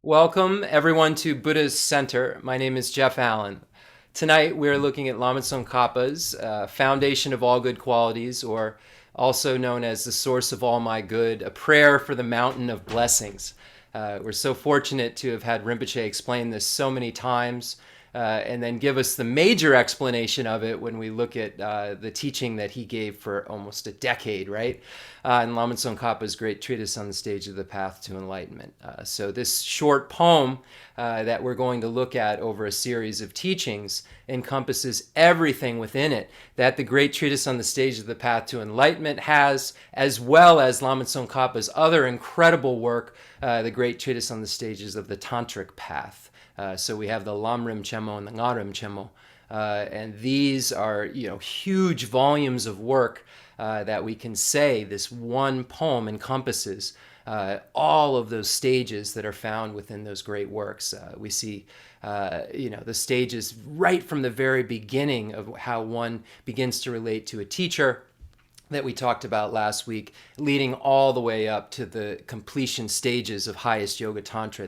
Welcome, everyone, to Buddha's Center. My name is Jeff Allen. Tonight, we're looking at Lama Tsongkhapa's Foundation of All Good Qualities, or also known as the Source of All My Good, a prayer for the mountain of blessings. We're so fortunate to have had Rinpoche explain this so many times and then give us the major explanation of it when we look at the teaching that he gave for almost a decade, right? In Lama Tsongkhapa's great treatise on the stage of the path to enlightenment. So this short poem that we're going to look at over a series of teachings encompasses everything within it that the great treatise on the stage of the path to enlightenment has, as well as Lama Tsongkhapa's other incredible work, the great treatise on the stages of the tantric path. So we have the Lamrim Chemo and the Ngarim Chemo. And these are, huge volumes of work that we can say this one poem encompasses all of those stages that are found within those great works. We see, the stages right from the very beginning of how one begins to relate to a teacher that we talked about last week, leading all the way up to the completion stages of highest yoga tantra,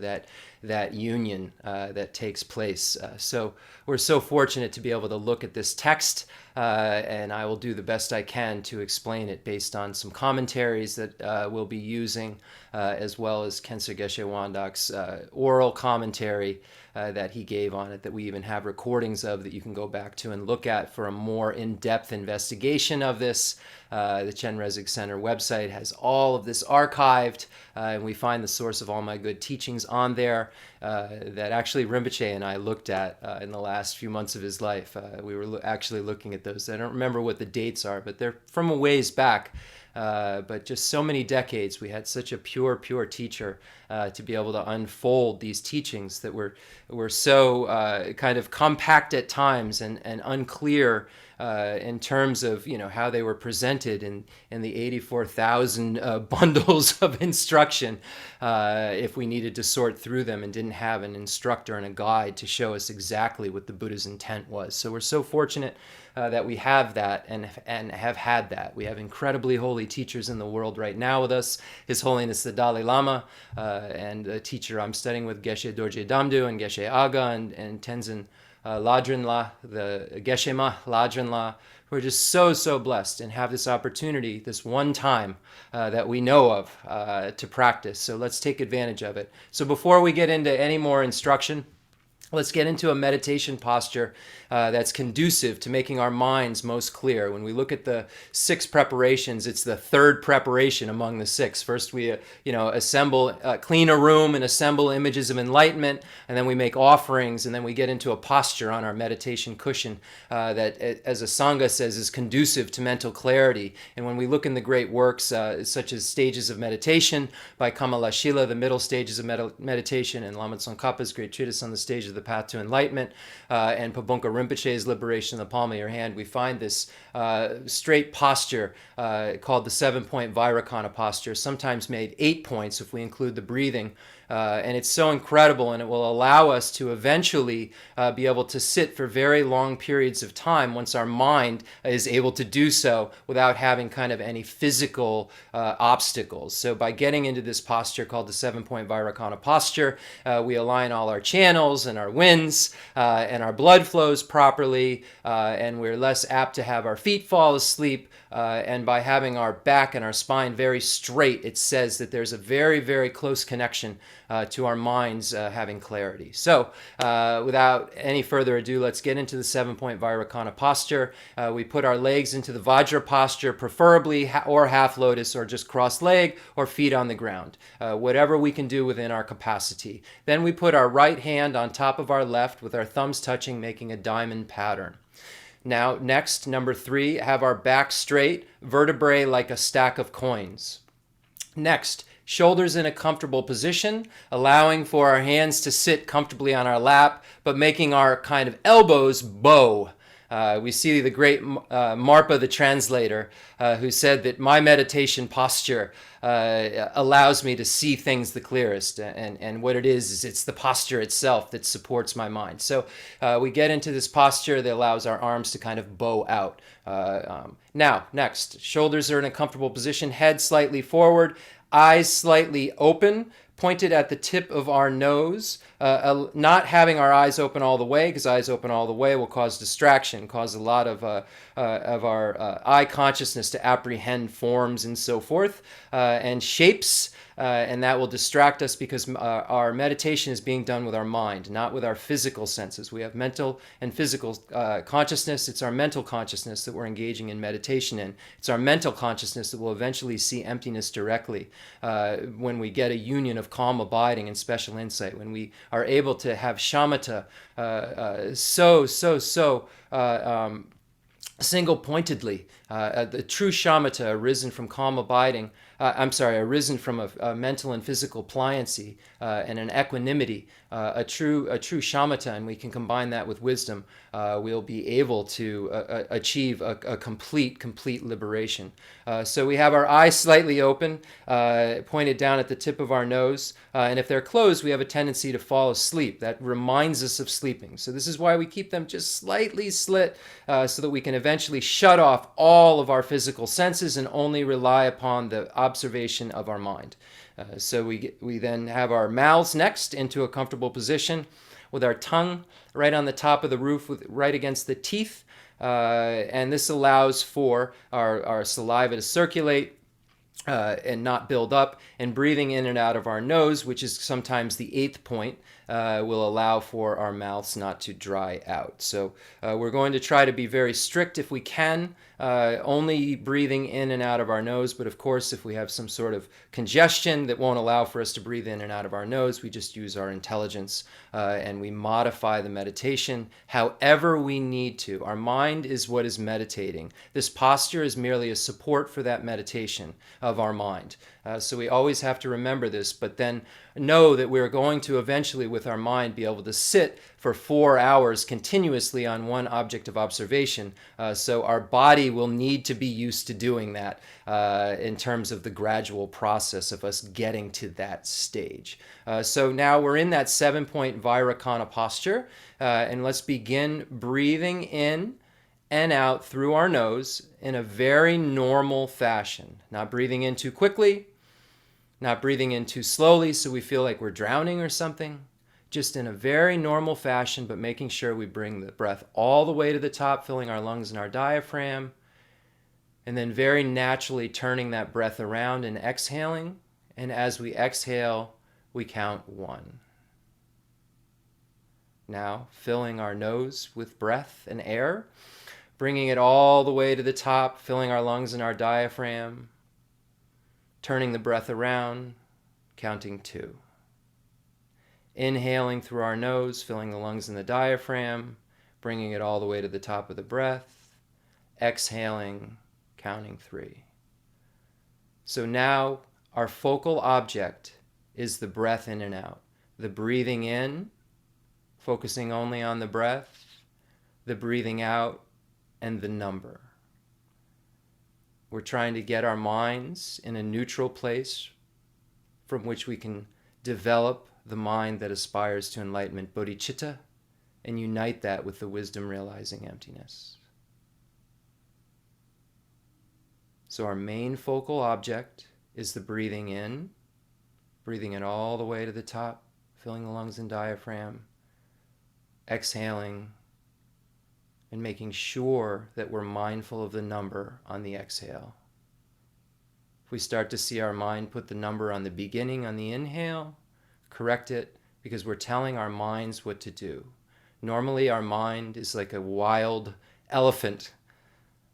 that union that takes place. So we're so fortunate to be able to look at this text, and I will do the best I can to explain it based on some commentaries that we'll be using, as well as Khensa Geshe Wandak's oral commentary that he gave on it, that we even have recordings of that you can go back to and look at for a more in-depth investigation of this. The Chen Rezig Center website has all of this archived, and we find the source of all my good teachings on there that actually Rinpoche and I looked at in the last few months of his life. We were actually looking at those. I don't remember what the dates are, but they're from a ways back. But just so many decades, we had such a pure teacher to be able to unfold these teachings that were so kind of compact at times and unclear in terms of how they were presented in the 84,000 bundles of instruction if we needed to sort through them and didn't have an instructor and a guide to show us exactly what the Buddha's intent was. So we're so fortunate that we have that and have had that. We have incredibly holy teachers in the world right now with us. His Holiness the Dalai Lama and a teacher I'm studying with, Geshe Dorje Damdu and Geshe Aga and Tenzin Ladrinla, the Geshe-ma Ladrinla, who are just so blessed and have this opportunity, this one time that we know of to practice. So let's take advantage of it. So before we get into any more instruction, let's get into a meditation posture that's conducive to making our minds most clear. When we look at the 6 preparations, it's the third preparation among the 6. First, we assemble, clean a room and assemble images of enlightenment, and then we make offerings, and then we get into a posture on our meditation cushion that, as a Sangha says, is conducive to mental clarity. And when we look in the great works, such as Stages of Meditation by Kamalashila, the middle stages of meditation, and Lama Tsongkhapa's great treatise on the stage of the path to enlightenment, and Pabonka Rinpoche's Liberation in the Palm of Your Hand, we find this straight posture called the 7-point Vairocana posture, sometimes made 8 points if we include the breathing. And it's so incredible, and it will allow us to eventually be able to sit for very long periods of time once our mind is able to do so without having kind of any physical obstacles. So by getting into this posture called the 7-point Vairocana posture, we align all our channels and our winds, and our blood flows properly, and we're less apt to have our feet fall asleep. And by having our back and our spine very straight, it says that there's a very close connection to our minds having clarity. So without any further ado, let's get into the 7-point Vairocana posture. We put our legs into the Vajra posture, preferably or half lotus, or just cross leg, or feet on the ground, whatever we can do within our capacity. Then we put our right hand on top of our left with our thumbs touching, making a diamond pattern. Now, next, number 3, have our back straight, vertebrae like a stack of coins. Next, shoulders in a comfortable position, allowing for our hands to sit comfortably on our lap, but making our kind of elbows bow. We see the great Marpa the translator, who said that my meditation posture allows me to see things the clearest, and what it is it's the posture itself that supports my mind. So we get into this posture that allows our arms to kind of bow out. Now, next, shoulders are in a comfortable position, head slightly forward, eyes slightly open, pointed at the tip of our nose, not having our eyes open all the way, because eyes open all the way will cause distraction, cause a lot of our eye consciousness to apprehend forms and so forth, and shapes. And that will distract us because our meditation is being done with our mind, not with our physical senses. We have mental and physical consciousness. It's our mental consciousness that we're engaging in meditation in. It's our mental consciousness that will eventually see emptiness directly when we get a union of calm abiding and special insight, when we are able to have shamatha single-pointedly, the true shamatha arisen from calm abiding, arisen from a mental and physical pliancy and an equanimity, a true shamatha, and we can combine that with wisdom, we'll be able to achieve a complete liberation. So we have our eyes slightly open, pointed down at the tip of our nose, and if they're closed, we have a tendency to fall asleep. That reminds us of sleeping. So this is why we keep them just slightly slit, so that we can eventually shut off all of our physical senses and only rely upon the observation of our mind. So we then have our mouths next into a comfortable position with our tongue right on the top of the roof, right against the teeth. And this allows for our saliva to circulate and not build up, and breathing in and out of our nose, which is sometimes the 8th point, will allow for our mouths not to dry out. So we're going to try to be very strict if we can, only breathing in and out of our nose. But of course, if we have some sort of congestion that won't allow for us to breathe in and out of our nose, we just use our intelligence and we modify the meditation however we need to. Our mind is what is meditating. This posture is merely a support for that meditation of our mind. So we always have to remember this, but then know that we're going to eventually, with our mind, be able to sit for 4 hours continuously on one object of observation. So our body will need to be used to doing that in terms of the gradual process of us getting to that stage. So now we're in that 7-point Vairakana posture, and let's begin breathing in and out through our nose in a very normal fashion. Not breathing in too quickly, not breathing in too slowly so we feel like we're drowning or something. Just in a very normal fashion, but making sure we bring the breath all the way to the top, filling our lungs and our diaphragm, and then very naturally turning that breath around and exhaling. And as we exhale, we count 1. Now, filling our nose with breath and air, bringing it all the way to the top, filling our lungs and our diaphragm, turning the breath around, counting 2. Inhaling through our nose, filling the lungs and the diaphragm, bringing it all the way to the top of the breath, exhaling, counting 3. So now our focal object is the breath in and out. The breathing in, focusing only on the breath, the breathing out, and the number. We're trying to get our minds in a neutral place from which we can develop the mind that aspires to enlightenment, bodhicitta, and unite that with the wisdom realizing emptiness. So our main focal object is the breathing in, breathing it all the way to the top, filling the lungs and diaphragm, exhaling, and making sure that we're mindful of the number on the exhale. If we start to see our mind put the number on the beginning on the inhale, correct it, because we're telling our minds what to do. Normally our mind is like a wild elephant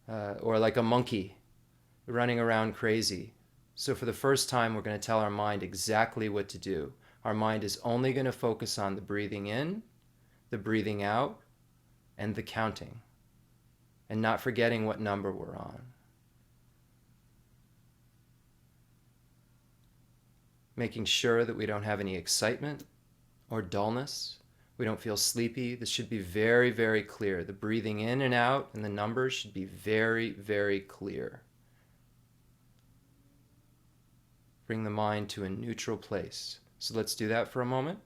or like a monkey running around crazy. So for the first time, we're going to tell our mind exactly what to do. Our mind is only going to focus on the breathing in, the breathing out, and the counting, and not forgetting what number we're on. Making sure that we don't have any excitement or dullness. We don't feel sleepy. This should be very, very clear. The breathing in and out and the numbers should be very, very clear. Bring the mind to a neutral place. So let's do that for a moment.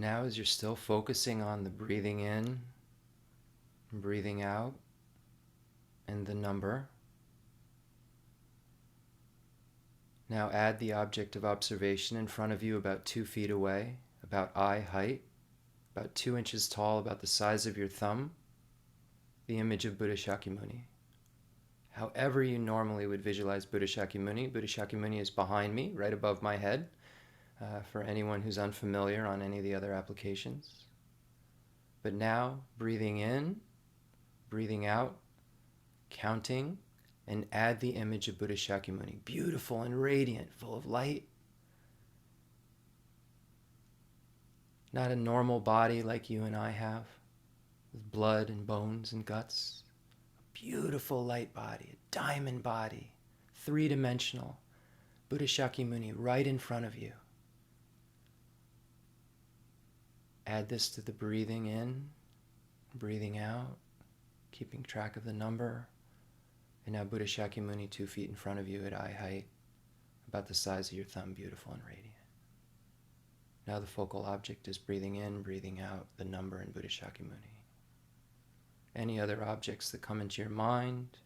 Now, as you're still focusing on the breathing in and breathing out and the number, now add the object of observation in front of you about 2 feet away, about eye height, about 2 inches tall, about the size of your thumb, the image of Buddha Shakyamuni. However you normally would visualize Buddha Shakyamuni is behind me, right above my head, for anyone who's unfamiliar on any of the other applications. But now, breathing in, breathing out, counting, and add the image of Buddha Shakyamuni, beautiful and radiant, full of light. Not a normal body like you and I have, with blood and bones and guts. A beautiful light body, a diamond body, 3-dimensional, Buddha Shakyamuni right in front of you. Add this to the breathing in, breathing out, keeping track of the number. And now Buddha Shakyamuni 2 feet in front of you at eye height, about the size of your thumb, beautiful and radiant. Now the focal object is breathing in, breathing out, the number in Buddha Shakyamuni. Any other objects that come into your mind,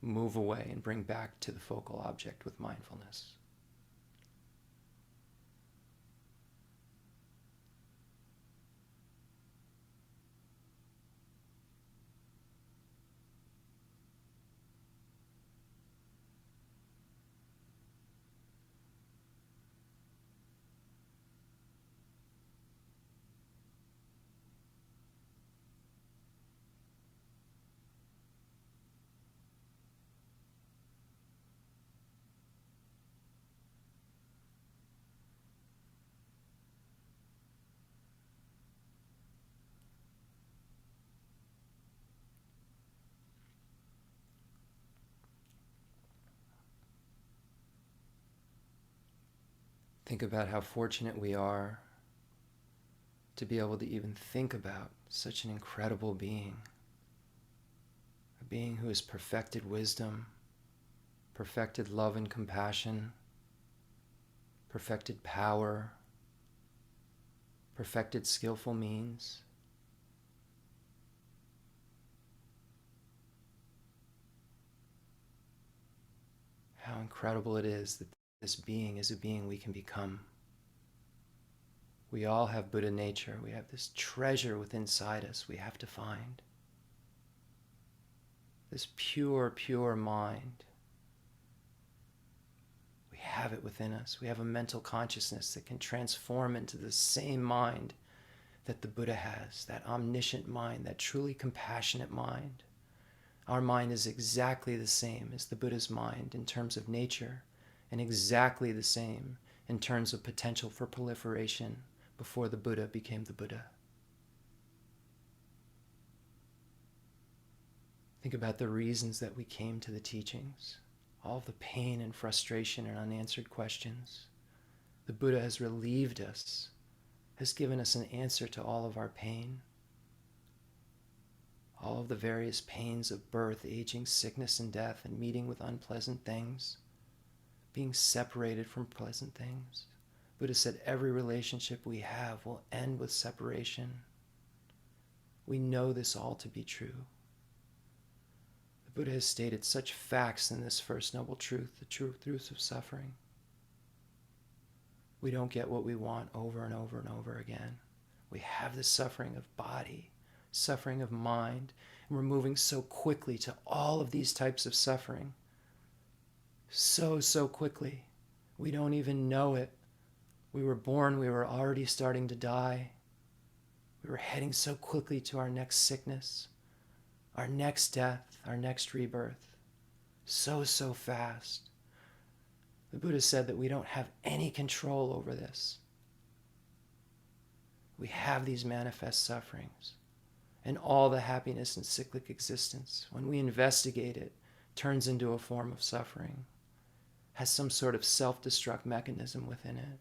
move away and bring back to the focal object with mindfulness. Think about how fortunate we are to be able to even think about such an incredible being. A being who has perfected wisdom, perfected love and compassion, perfected power, perfected skillful means. How incredible it is that this being is a being we can become. We all have Buddha nature. We have this treasure within inside us we have to find. This pure, pure mind. We have it within us. We have a mental consciousness that can transform into the same mind that the Buddha has, that omniscient mind, that truly compassionate mind. Our mind is exactly the same as the Buddha's mind in terms of nature, and exactly the same in terms of potential for proliferation before the Buddha became the Buddha. Think about the reasons that we came to the teachings, all of the pain and frustration and unanswered questions. The Buddha has relieved us, has given us an answer to all of our pain, all of the various pains of birth, aging, sickness, and death, and meeting with unpleasant things, being separated from pleasant things. Buddha said every relationship we have will end with separation. We know this all to be true. The Buddha has stated such facts in this first noble truth, the truth of suffering. We don't get what we want over and over and over again. We have the suffering of body, suffering of mind, and we're moving so quickly to all of these types of suffering. So quickly. We don't even know it. We were born, we were already starting to die. We were heading so quickly to our next sickness, our next death, our next rebirth. So fast. The Buddha said that we don't have any control over this. We have these manifest sufferings, and all the happiness in cyclic existence, when we investigate it, turns into a form of suffering, has some sort of self-destruct mechanism within it.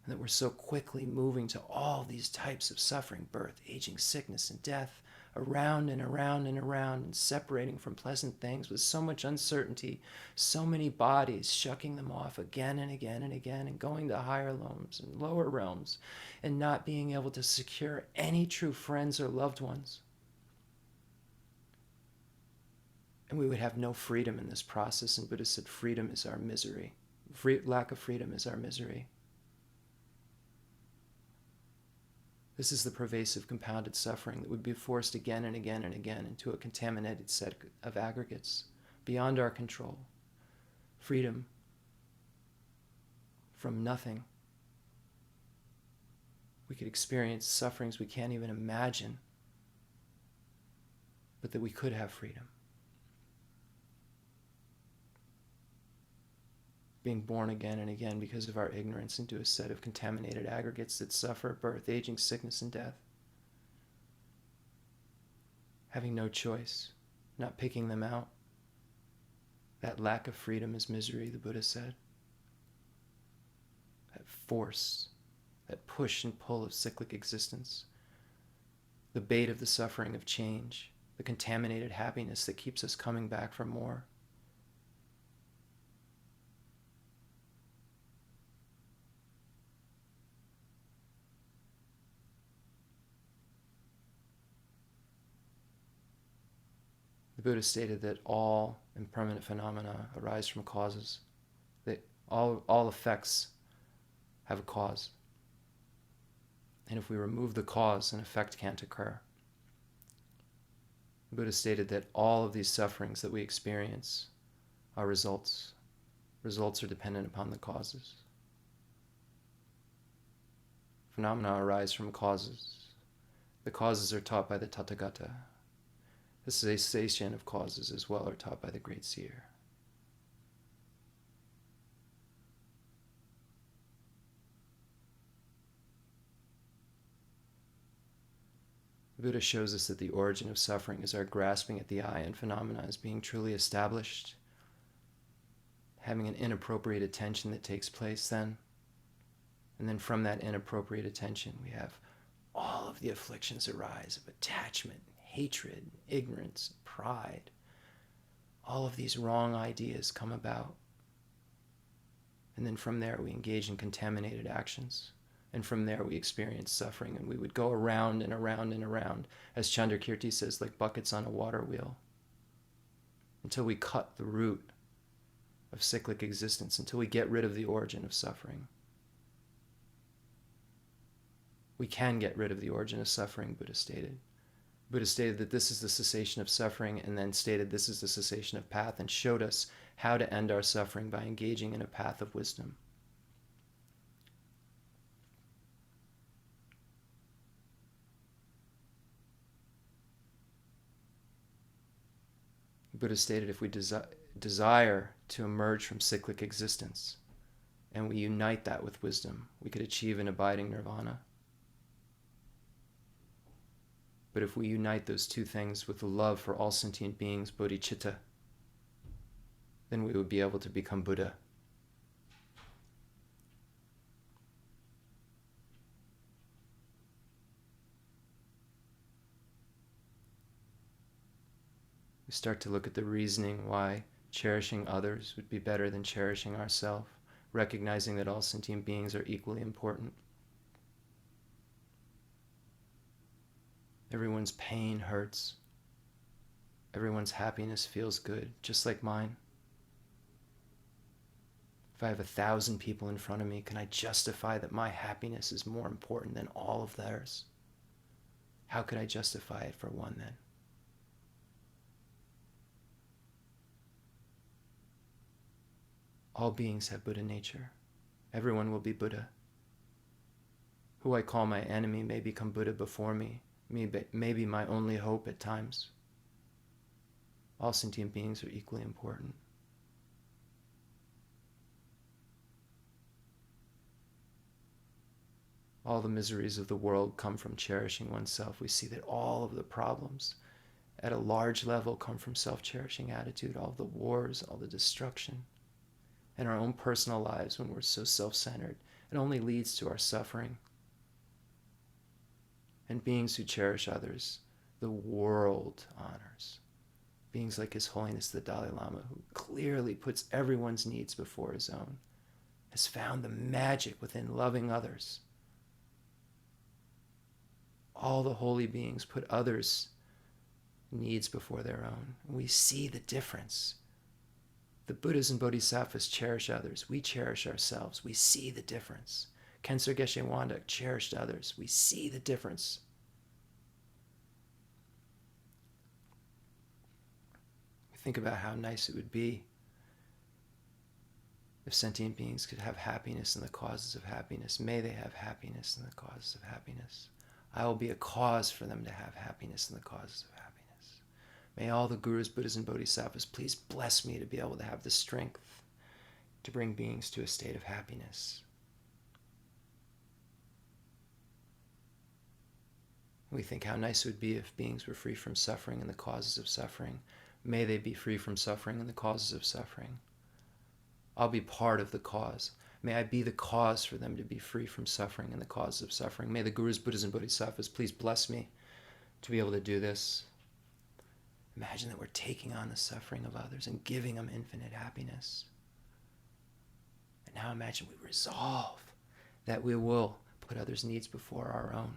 And that we're so quickly moving to all these types of suffering, birth, aging, sickness, and death, around and around and around and separating from pleasant things with so much uncertainty, so many bodies shucking them off again and again and again and going to higher realms and lower realms and not being able to secure any true friends or loved ones. And we would have no freedom in this process. And Buddha said, freedom is our misery. Lack of freedom is our misery. This is the pervasive compounded suffering that would be forced again and again and again into a contaminated set of aggregates beyond our control. Freedom from nothing. We could experience sufferings we can't even imagine, but that we could have freedom. Being born again and again because of our ignorance into a set of contaminated aggregates that suffer birth, aging, sickness, and death. Having no choice, not picking them out. That lack of freedom is misery, the Buddha said. That force, that push and pull of cyclic existence. The bait of the suffering of change, the contaminated happiness that keeps us coming back for more. The Buddha stated that all impermanent phenomena arise from causes, that all effects have a cause. And if we remove the cause, an effect can't occur. The Buddha stated that all of these sufferings that we experience are results. Results are dependent upon the causes. Phenomena arise from causes. The causes are taught by the Tathagata. The cessation of causes as well are taught by the Great Seer. The Buddha shows us that the origin of suffering is our grasping at the I and phenomena as being truly established, having an inappropriate attention that takes place then. And then from that inappropriate attention, we have all of the afflictions arise of attachment, hatred, ignorance, pride. All of these wrong ideas come about. And then from there we engage in contaminated actions. And from there we experience suffering. And we would go around and around and around, as Chandrakirti says, like buckets on a water wheel, until we cut the root of cyclic existence, until we get rid of the origin of suffering. We can get rid of the origin of suffering, Buddha stated. Buddha stated that this is the cessation of suffering, and then stated this is the cessation of path, and showed us how to end our suffering by engaging in a path of wisdom. Buddha stated if we desire to emerge from cyclic existence, and we unite that with wisdom, we could achieve an abiding nirvana. But if we unite those two things with the love for all sentient beings, bodhicitta, then we would be able to become Buddha. We start to look at the reasoning why cherishing others would be better than cherishing ourselves, recognizing that all sentient beings are equally important. Everyone's pain hurts. Everyone's happiness feels good, just like mine. If I have 1,000 people in front of me, can I justify that my happiness is more important than all of theirs? How could I justify it for one then? All beings have Buddha nature. Everyone will be Buddha. Who I call my enemy may become Buddha before me, may be my only hope at times. All sentient beings are equally important. All the miseries of the world come from cherishing oneself. We see that all of the problems at a large level come from self-cherishing attitude. All the wars, all the destruction, and our own personal lives when we're so self-centered. It only leads to our suffering. And beings who cherish others the world honors. Beings like His Holiness the Dalai Lama, who clearly puts everyone's needs before his own, has found the magic within loving others. All the holy beings put others' needs before their own. We see the difference. The Buddhas and Bodhisattvas cherish others. We cherish ourselves. We see the difference. Kensur Geshe Wandak cherished others. We see the difference. We think about how nice it would be if sentient beings could have happiness in the causes of happiness. May they have happiness in the causes of happiness. I will be a cause for them to have happiness in the causes of happiness. May all the Gurus, Buddhas, and Bodhisattvas please bless me to be able to have the strength to bring beings to a state of happiness. We think how nice it would be if beings were free from suffering and the causes of suffering. May they be free from suffering and the causes of suffering. I'll be part of the cause. May I be the cause for them to be free from suffering and the causes of suffering. May the Gurus, Buddhas, and Bodhisattvas please bless me to be able to do this. Imagine that we're taking on the suffering of others and giving them infinite happiness. And now imagine we resolve that we will put others' needs before our own.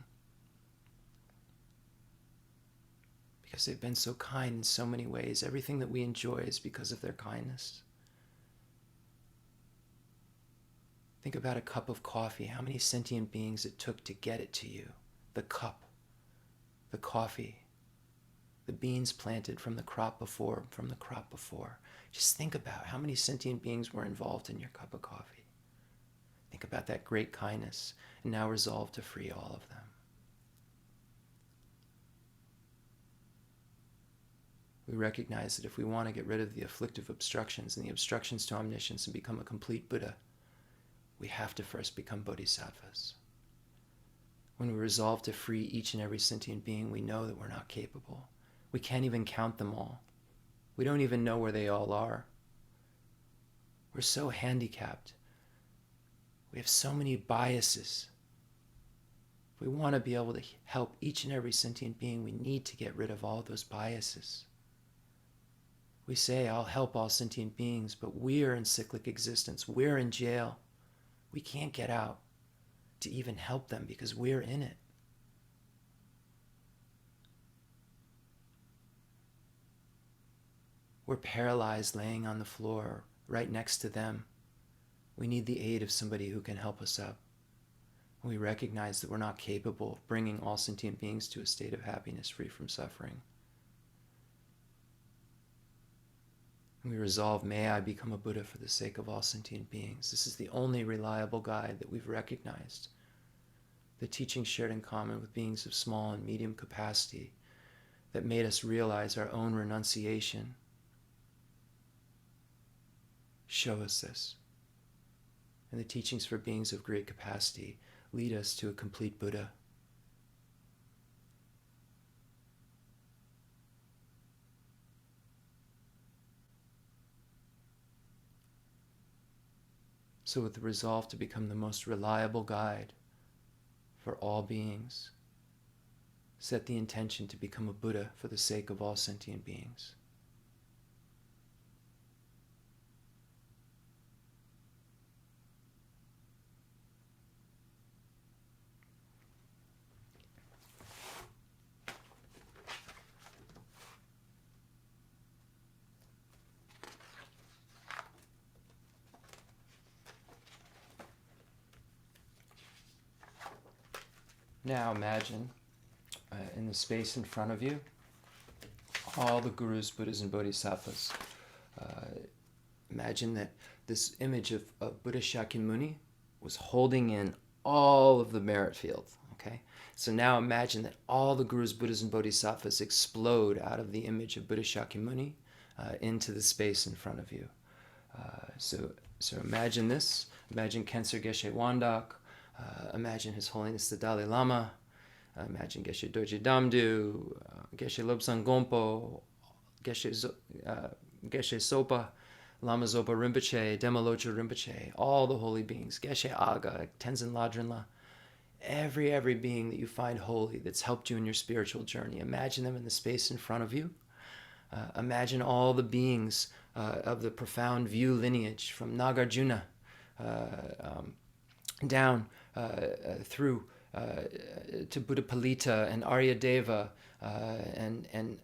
Because they've been so kind in so many ways. Everything that we enjoy is because of their kindness. Think about a cup of coffee. How many sentient beings it took to get it to you? The cup, the coffee, the beans planted from the crop before. Just think about how many sentient beings were involved in your cup of coffee. Think about that great kindness, and now resolve to free all of them. We recognize that if we want to get rid of the afflictive obstructions and the obstructions to omniscience and become a complete Buddha, we have to first become bodhisattvas. When we resolve to free each and every sentient being, we know that we're not capable. We can't even count them all. We don't even know where they all are. We're so handicapped. We have so many biases. If we want to be able to help each and every sentient being, we need to get rid of all those biases. We say, I'll help all sentient beings, but we're in cyclic existence. We're in jail. We can't get out to even help them because we're in it. We're paralyzed laying on the floor right next to them. We need the aid of somebody who can help us up. We recognize that we're not capable of bringing all sentient beings to a state of happiness free from suffering. We resolve, may I become a Buddha for the sake of all sentient beings. This is the only reliable guide that we've recognized. The teachings shared in common with beings of small and medium capacity that made us realize our own renunciation show us this. And the teachings for beings of great capacity lead us to a complete Buddha. So with the resolve to become the most reliable guide for all beings, set the intention to become a Buddha for the sake of all sentient beings. Now imagine in the space in front of you, all the Gurus, Buddhas, and Bodhisattvas. Imagine that this image of Buddha Shakyamuni was holding in all of the merit field. Okay, so now imagine that all the Gurus, Buddhas, and Bodhisattvas explode out of the image of Buddha Shakyamuni into the space in front of you. So imagine this. Imagine Kensur Geshe Wandak. Imagine His Holiness the Dalai Lama. Imagine Geshe Dorje Damdu, Geshe Lobsang Gompo, Geshe Sopa, Lama Zopa Rinpoche, Dema Locho Rinpoche, all the holy beings, Geshe Aga, Tenzin Ladrinla. every being that you find holy that's helped you in your spiritual journey. Imagine them in the space in front of you. Imagine all the beings of the profound view lineage from Nagarjuna down through to Buddhapalita and Aryadeva and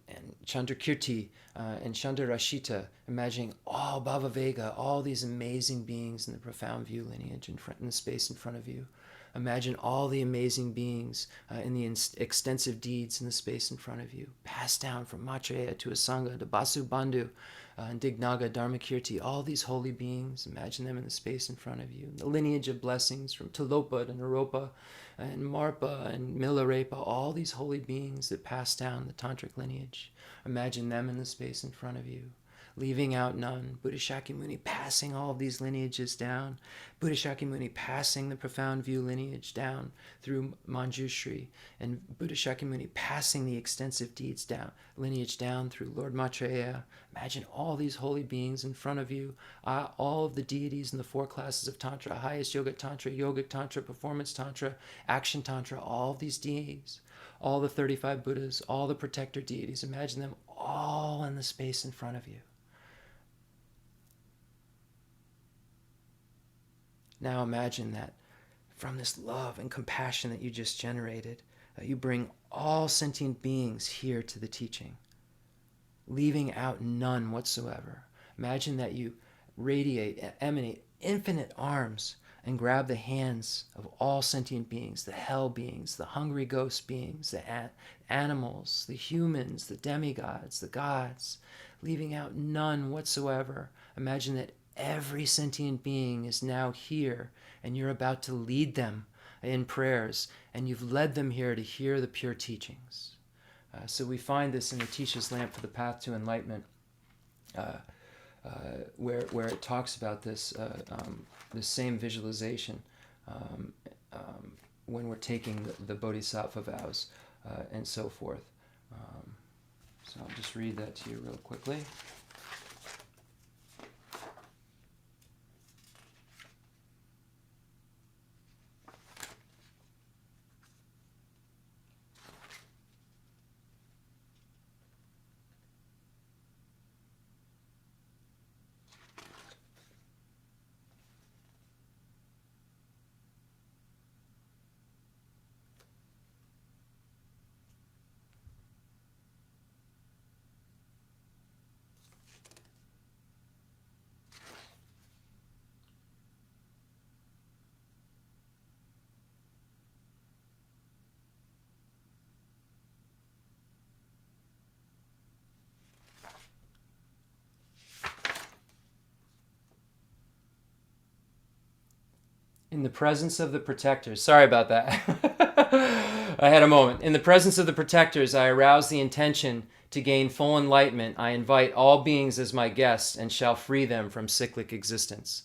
Chandrakirti and Chandrarashita, imagining all Bhavavega, all these amazing beings in the profound view lineage in the space in front of you. Imagine all the amazing beings in the extensive deeds in the space in front of you, passed down from Maitreya to Asanga to Basu Bandhu and Dignaga, Dharmakirti, all these holy beings. Imagine them in the space in front of you. The lineage of blessings from Tilopa to Naropa and Marpa and Milarepa, all these holy beings that pass down the tantric lineage. Imagine them in the space in front of you. Leaving out none. Buddha Shakyamuni passing all of these lineages down. Buddha Shakyamuni passing the profound view lineage down through Manjushri. And Buddha Shakyamuni passing the extensive deeds down, lineage down through Lord Maitreya. Imagine all these holy beings in front of you. All of the deities in the 4 classes of Tantra, highest yogic Tantra, performance Tantra, action Tantra, all of these deities. All the 35 Buddhas, all the protector deities. Imagine them all in the space in front of you. Now imagine that from this love and compassion that you just generated, you bring all sentient beings here to the teaching, leaving out none whatsoever. Imagine that you radiate, emanate infinite arms and grab the hands of all sentient beings, the hell beings, the hungry ghost beings, the animals, the humans, the demigods, the gods, leaving out none whatsoever. Imagine that every sentient being is now here, and you're about to lead them in prayers, and you've led them here to hear the pure teachings. So we find this in the Teacher's Lamp for the Path to Enlightenment, where it talks about this the same visualization when we're taking the Bodhisattva vows and so forth. So I'll just read that to you real quickly. In the presence of the protectors, sorry about that. I had a moment. In the presence of the protectors, I arouse the intention to gain full enlightenment. I invite all beings as my guests and shall free them from cyclic existence.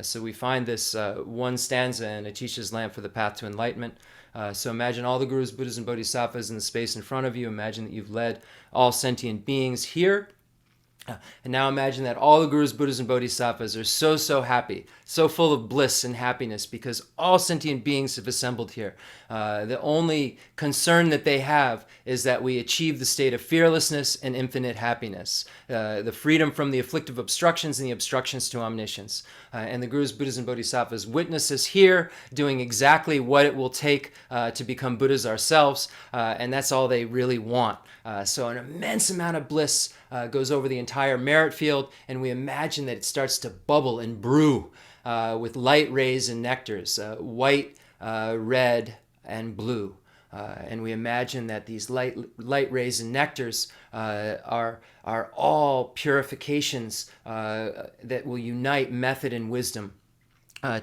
So we find this one stanza in A Teacher's Lamp for the Path to Enlightenment. So imagine all the gurus, Buddhas, and Bodhisattvas in the space in front of you. Imagine that you've led all sentient beings here. And now imagine that all the gurus, Buddhas, and Bodhisattvas are so happy, so full of bliss and happiness because all sentient beings have assembled here. The only concern that they have is that we achieve the state of fearlessness and infinite happiness, the freedom from the afflictive obstructions and the obstructions to omniscience. And the gurus, Buddhas, and Bodhisattvas witness us here doing exactly what it will take to become Buddhas ourselves, and that's all they really want. So an immense amount of bliss goes over the entire merit field, and we imagine that it starts to bubble and brew with light rays and nectars, white, red, and blue. And we imagine that these light rays and nectars are all purifications that will unite method and wisdom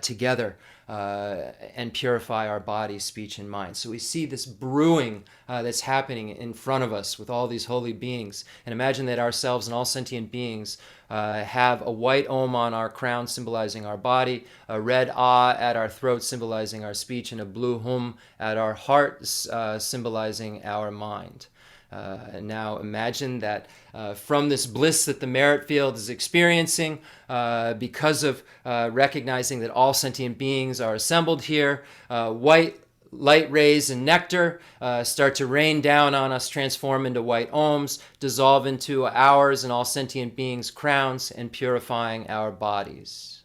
together and purify our body, speech, and mind. So we see this brewing that's happening in front of us with all these holy beings. And imagine that ourselves and all sentient beings have a white Om on our crown symbolizing our body, a red Ah at our throat symbolizing our speech, and a blue Hum at our heart symbolizing our mind. Now imagine that from this bliss that the merit field is experiencing, because of recognizing that all sentient beings are assembled here, white light rays and nectar start to rain down on us, transform into white ohms, dissolve into ours and all sentient beings' crowns, and purifying our bodies.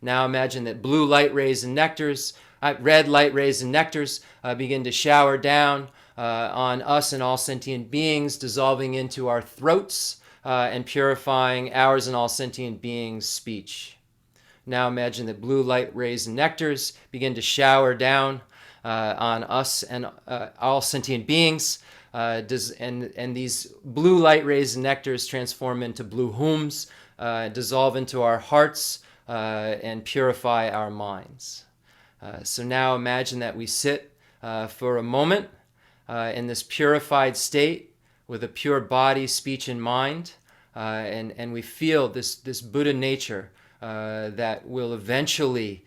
Now imagine that blue light rays and nectars, red light rays and nectars begin to shower down on us and all sentient beings, dissolving into our throats and purifying ours and all sentient beings' speech. Now imagine that blue light rays and nectars begin to shower down on us and all sentient beings. And these blue light rays and nectars transform into blue hums, dissolve into our hearts, and purify our minds. So now imagine that we sit for a moment in this purified state with a pure body, speech, and mind, and we feel this Buddha nature that will eventually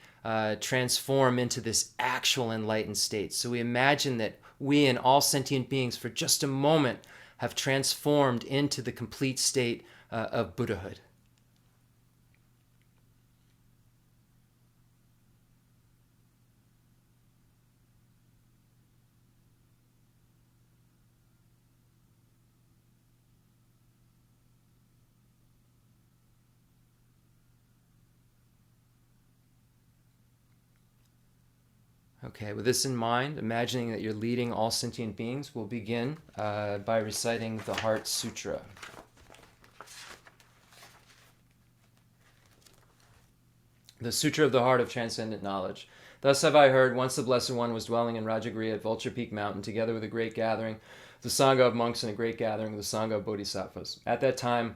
transform into this actual enlightened state. So we imagine that we and all sentient beings for just a moment have transformed into the complete state of Buddhahood. Okay, with this in mind, imagining that you're leading all sentient beings, we'll begin by reciting the Heart Sutra. The Sutra of the Heart of Transcendent Knowledge. Thus have I heard, once the Blessed One was dwelling in Rajagriha at Vulture Peak Mountain, together with a great gathering of the Sangha of monks and a great gathering of the Sangha of Bodhisattvas. At that time,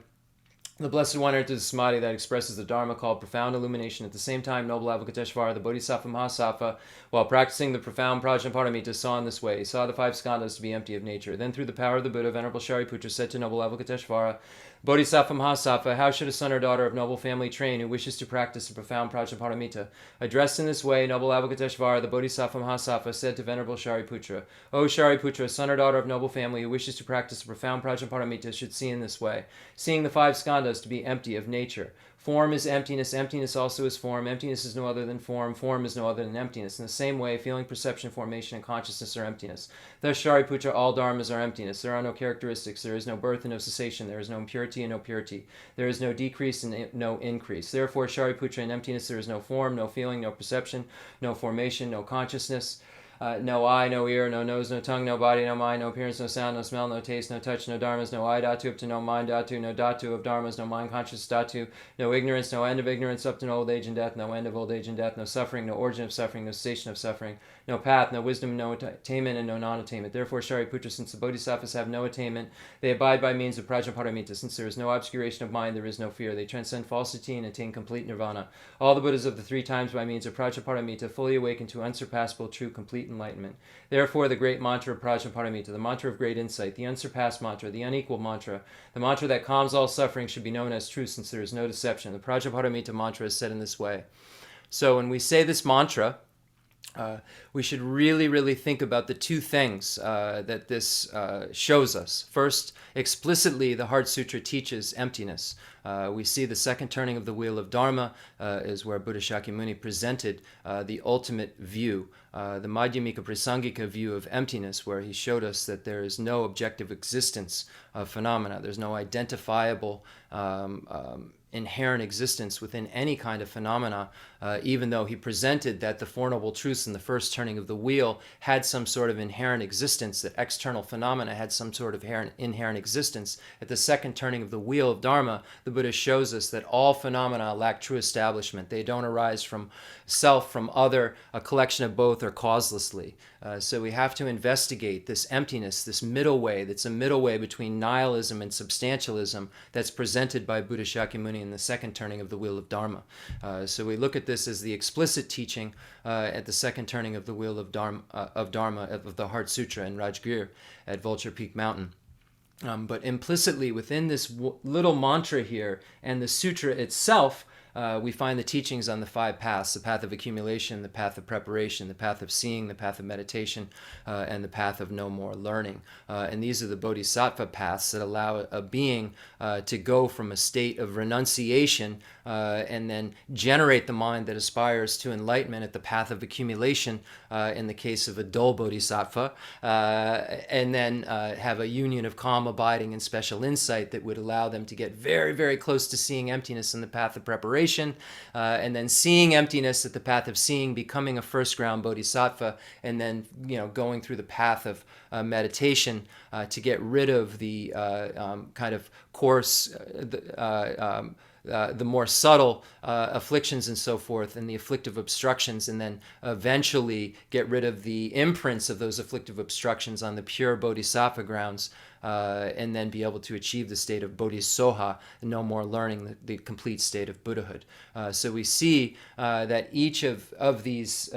the Blessed One entered the samadhi that expresses the Dharma called profound illumination. At the same time, noble Avalokiteshvara, the Bodhisattva Mahasattva, while practicing the profound Prajnaparamita, saw in this way. He saw the five skandhas to be empty of nature. Then through the power of the Buddha, Venerable Shariputra said to noble Avalokiteshvara, Bodhisattva Mahasattva, how should a son or daughter of noble family train who wishes to practice the profound Prajnaparamita? Addressed in this way, noble Avalokiteshvara, the Bodhisattva Mahasattva, said to Venerable Shariputra, O Shariputra, son or daughter of noble family who wishes to practice the profound Prajnaparamita should see in this way, seeing the five skandhas to be empty of nature. Form is emptiness, emptiness also is form, emptiness is no other than form, form is no other than emptiness. In the same way, feeling, perception, formation, and consciousness are emptiness. Thus, Shariputra, all dharmas are emptiness. There are no characteristics, there is no birth and no cessation, there is no impurity and no purity, there is no decrease and no increase. Therefore, Shariputra, in emptiness there is no form, no feeling, no perception, no formation, no consciousness. No eye, no ear, no nose, no tongue, no body, no mind, no appearance, no sound, no smell, no taste, no touch, no dharmas, no eye dhatu up to no mind dhatu, no dhatu of dharmas, no mind conscious dhatu, no ignorance, no end of ignorance up to no old age and death, no end of old age and death, no suffering, no origin of suffering, no cessation of suffering, no path, no wisdom, no attainment, and no non-attainment. Therefore, Shariputra, since the Bodhisattvas have no attainment, they abide by means of Prajnaparamita. Since there is no obscuration of mind, there is no fear. They transcend falsity and attain complete nirvana. All the Buddhas of the three times by means of Prajnaparamita fully awaken to unsurpassable, true, complete enlightenment. Therefore, the great mantra of Prajnaparamita, the mantra of great insight, the unsurpassed mantra, the unequal mantra, the mantra that calms all suffering should be known as true, since there is no deception. The Prajnaparamita mantra is said in this way. So when we say this mantra, we should really think about the two things that this shows us. First, explicitly, the Heart Sutra teaches emptiness. We see the second turning of the wheel of Dharma is where Buddha Shakyamuni presented the ultimate view, the Madhyamika Prasangika view of emptiness, where he showed us that there is no objective existence of phenomena. There's no identifiable inherent existence within any kind of phenomena, even though he presented that the Four Noble Truths in the first turning of the wheel had some sort of inherent existence, that external phenomena had some sort of inherent existence. At the second turning of the wheel of Dharma, the Buddha shows us that all phenomena lack true establishment. They don't arise from self, from other, a collection of both, or causelessly. So we have to investigate this emptiness, this middle way, that's a middle way between nihilism and substantialism that's presented by Buddha Shakyamuni in the second turning of the wheel of Dharma. So we look at this as the explicit teaching at the second turning of the wheel of Dharma, of the Heart Sutra in Rajgir at Vulture Peak Mountain. But implicitly within this little mantra here and the sutra itself, we find the teachings on the 5 paths: the path of accumulation, the path of preparation, the path of seeing, the path of meditation, and the path of no more learning. And these are the bodhisattva paths that allow a being to go from a state of renunciation and then generate the mind that aspires to enlightenment at the path of accumulation in the case of a dull bodhisattva, and then have a union of calm abiding and special insight that would allow them to get very, very close to seeing emptiness in the path of preparation, and then seeing emptiness at the path of seeing, becoming a first ground bodhisattva, and then going through the path of meditation to get rid of the kind of coarse, the more subtle afflictions and so forth, and the afflictive obstructions, and then eventually get rid of the imprints of those afflictive obstructions on the pure bodhisattva grounds, and then be able to achieve the state of bodhisoha, no more learning, the complete state of Buddhahood. So we see that each of these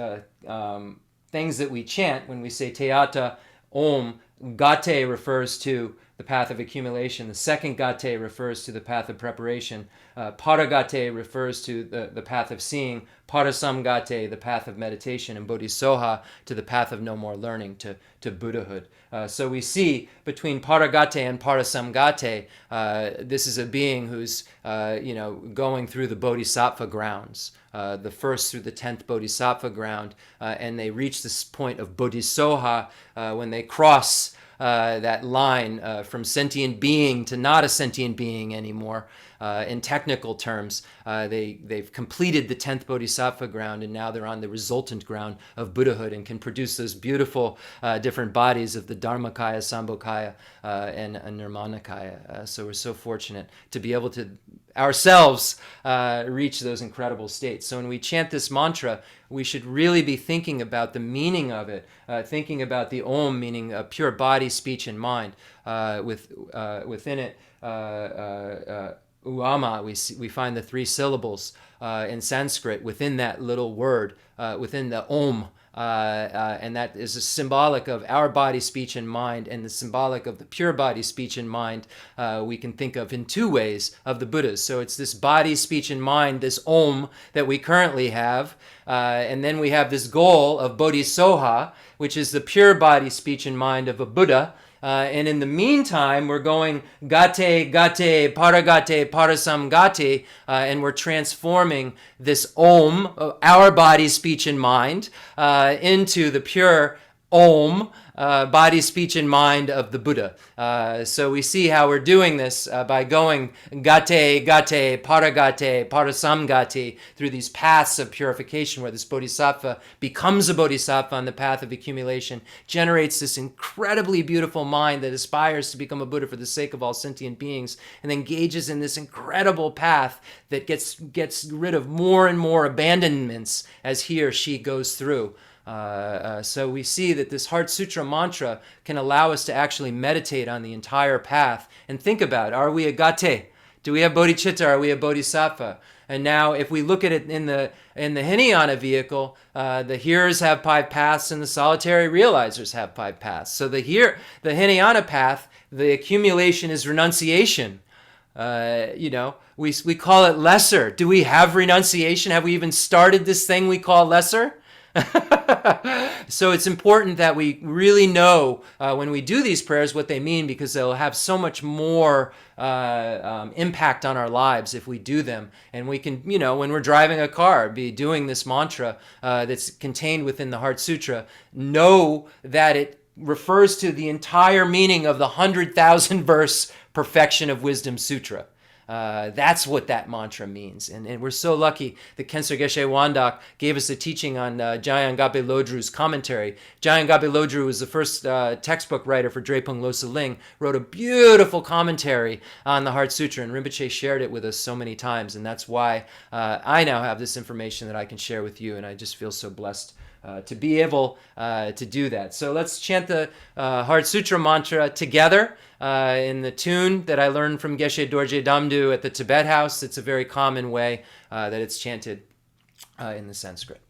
things that we chant when we say Teata Om, Gate refers to the path of accumulation. The second Gate refers to the path of preparation. Paragate refers to the path of seeing. Parasamgate, the path of meditation. And Bodhisoha, to the path of no more learning, to Buddhahood. So we see between Paragate and Parasamgate, this is a being who's going through the Bodhisattva grounds. The first through the 10th Bodhisattva ground, and they reach this point of Bodhisoha when they cross that line from sentient being to not a sentient being anymore. In technical terms, they've completed the 10th Bodhisattva ground, and now they're on the resultant ground of Buddhahood and can produce those beautiful different bodies of the Dharmakaya, Sambhogakaya, and Nirmanakaya. So we're so fortunate to be able to ourselves reach those incredible states. So when we chant this mantra, we should really be thinking about the meaning of it, thinking about the Om, meaning pure body, speech, and mind. Within it, Uama, we find the 3 syllables in Sanskrit within that little word, within the Om. And that is a symbolic of our body, speech, and mind, and the symbolic of the pure body, speech, and mind we can think of in 2 ways of the Buddhas. So it's this body, speech, and mind, this Om that we currently have, and then we have this goal of Bodhisoha, which is the pure body, speech, and mind of a Buddha. And in the meantime, we're going Gate, Gate, Paragate, Parasamgate, and we're transforming this Om, our body, speech, and mind, into the pure Om, body, speech, and mind of the Buddha. So we see how we're doing this by going Gate, Gate, Paragate, Parasamgate, through these paths of purification where this bodhisattva becomes a bodhisattva on the path of accumulation, generates this incredibly beautiful mind that aspires to become a Buddha for the sake of all sentient beings, and engages in this incredible path that gets rid of more and more abandonments as he or she goes through. So we see that this Heart Sutra mantra can allow us to actually meditate on the entire path and think about, are we a Gate? Do we have bodhicitta? Are we a bodhisattva? And now if we look at it in the Hinayana vehicle, the hearers have 5 paths and the solitary realizers have 5 paths. So the Hinayana path, the accumulation is renunciation. We call it lesser. Do we have renunciation? Have we even started this thing we call lesser? So it's important that we really know when we do these prayers what they mean, because they'll have so much more impact on our lives if we do them. And we can, when we're driving a car, be doing this mantra that's contained within the Heart Sutra, know that it refers to the entire meaning of the 100,000 verse Perfection of Wisdom Sutra. That's what that mantra means. And we're so lucky that Kensei Geshe Wandak gave us a teaching on Jayang Gape Lodru's commentary. Jayang Gape Lodru was the first textbook writer for Drepung Losar Ling, wrote a beautiful commentary on the Heart Sutra, and Rinpoche shared it with us so many times, and that's why I now have this information that I can share with you, and I just feel so blessed to be able to do that. So let's chant the Heart Sutra mantra together in the tune that I learned from Geshe Dorje Damdu at the Tibet House. It's a very common way that it's chanted in the Sanskrit.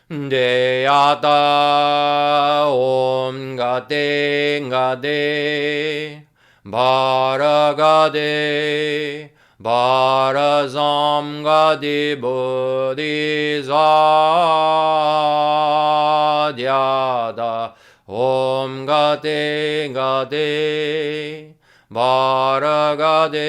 Deyata Om Gate Gate Bharagade, Bharazam Gadi Bodhisattva Om Gade Gade Bharagade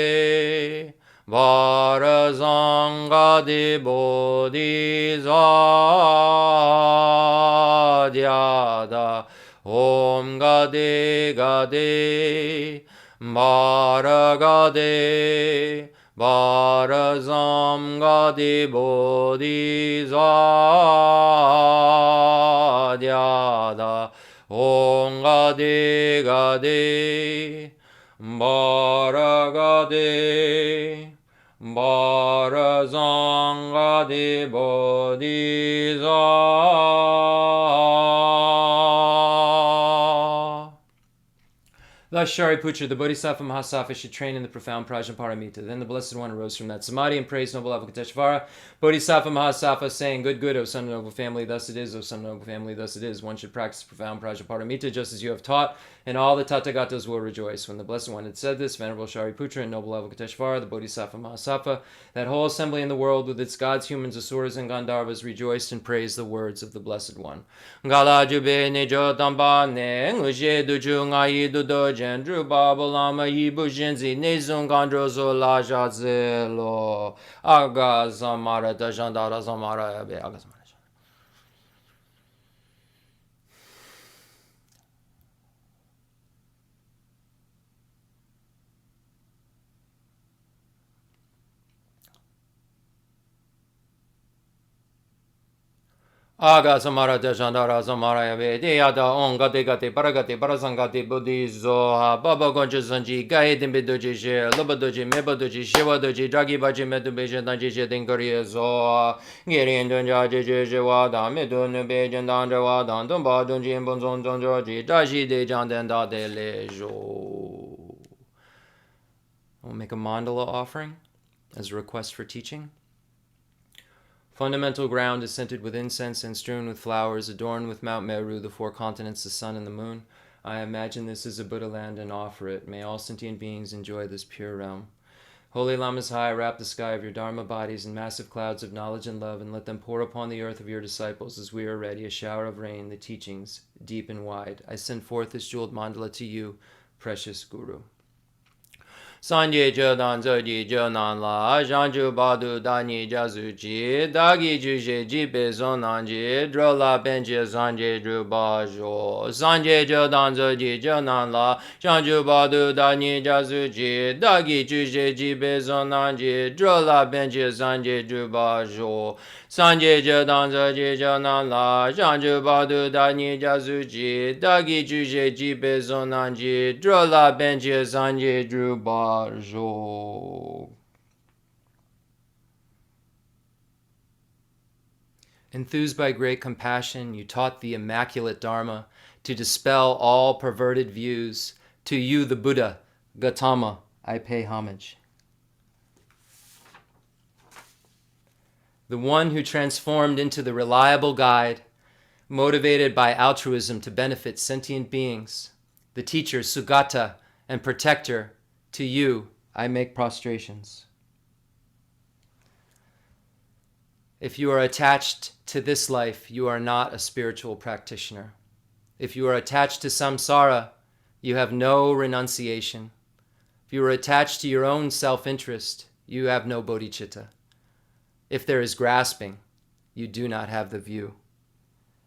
Bharazangadi Bodhisattva Om Gade Gade Bharagade Bharazam Gadi Bodhisattva Om Gade Gade Bharagade Bharazangadi Bodhisattva. Thus Shariputra, the Bodhisattva Mahasattva, should train in the profound Prajnaparamita. Then the Blessed One arose from that samadhi and praised noble Avalokiteshvara. Bodhisattva Mahasattva, saying, Good, good, O son of noble family, thus it is, O son of noble family, thus it is. One should practice profound Prajnaparamita, just as you have taught, and all the Tathagatas will rejoice. When the Blessed One had said this, Venerable Shariputra and noble Avalokiteshvara, the Bodhisattva Mahasattva, that whole assembly in the world with its gods, humans, asuras, and Gandharvas rejoiced and praised the words of the Blessed One. Galajube nejo tamba ne nguje duju ngai dudo jendru babalama yibu jenzi nezung gandro zo la jazelo aga zamara da jandara zamara be aga zamara. Aga samara dejandara samara yabe deyada onga degate paragate parasangate buddhizo baba gonja sanji gae dimbe doji je loba doji meba doji shiva doji dragi baji medu beje danji je dengari zo ngeri ndonja je je wa da medu ne beje ndanja wa da ndon donji mbonzon donjo ji daji de janden da de lejo. We'll make a mandala offering as a request for teaching. Fundamental ground is scented with incense and strewn with flowers, adorned with Mount Meru, the four continents, the sun, and the moon. I imagine this is a Buddha land and offer it. May all sentient beings enjoy this pure realm. Holy Lamas High, wrap the sky of your Dharma bodies in massive clouds of knowledge and love, and let them pour upon the earth of your disciples as we are ready, a shower of rain, the teachings, deep and wide. I send forth this jeweled mandala to you, precious Guru. Sanje Jodan Zoji Jonan La Janju Badu Dani Jazuji Dagi Juje Jibe Zonanji Drola Benje Sanje Drubajo Sanje Jodan Zoji Jonan La Janju Badu Dani Jazuji Dagi Juje Jibe Zonanji Drola Benje Sanje Drubajo Sanje Jodan Zoji Jonan La Janju Badu Dani Jazuji Dagi Juje Jibe Zonanji Drola Benje Sanje Drubajo. Enthused by great compassion, you taught the immaculate Dharma to dispel all perverted views. To you, the Buddha, Gautama, I pay homage. The one who transformed into the reliable guide, motivated by altruism to benefit sentient beings, the teacher, Sugata, and protector, to you, I make prostrations. If you are attached to this life, you are not a spiritual practitioner. If you are attached to samsara, you have no renunciation. If you are attached to your own self-interest, you have no bodhicitta. If there is grasping, you do not have the view.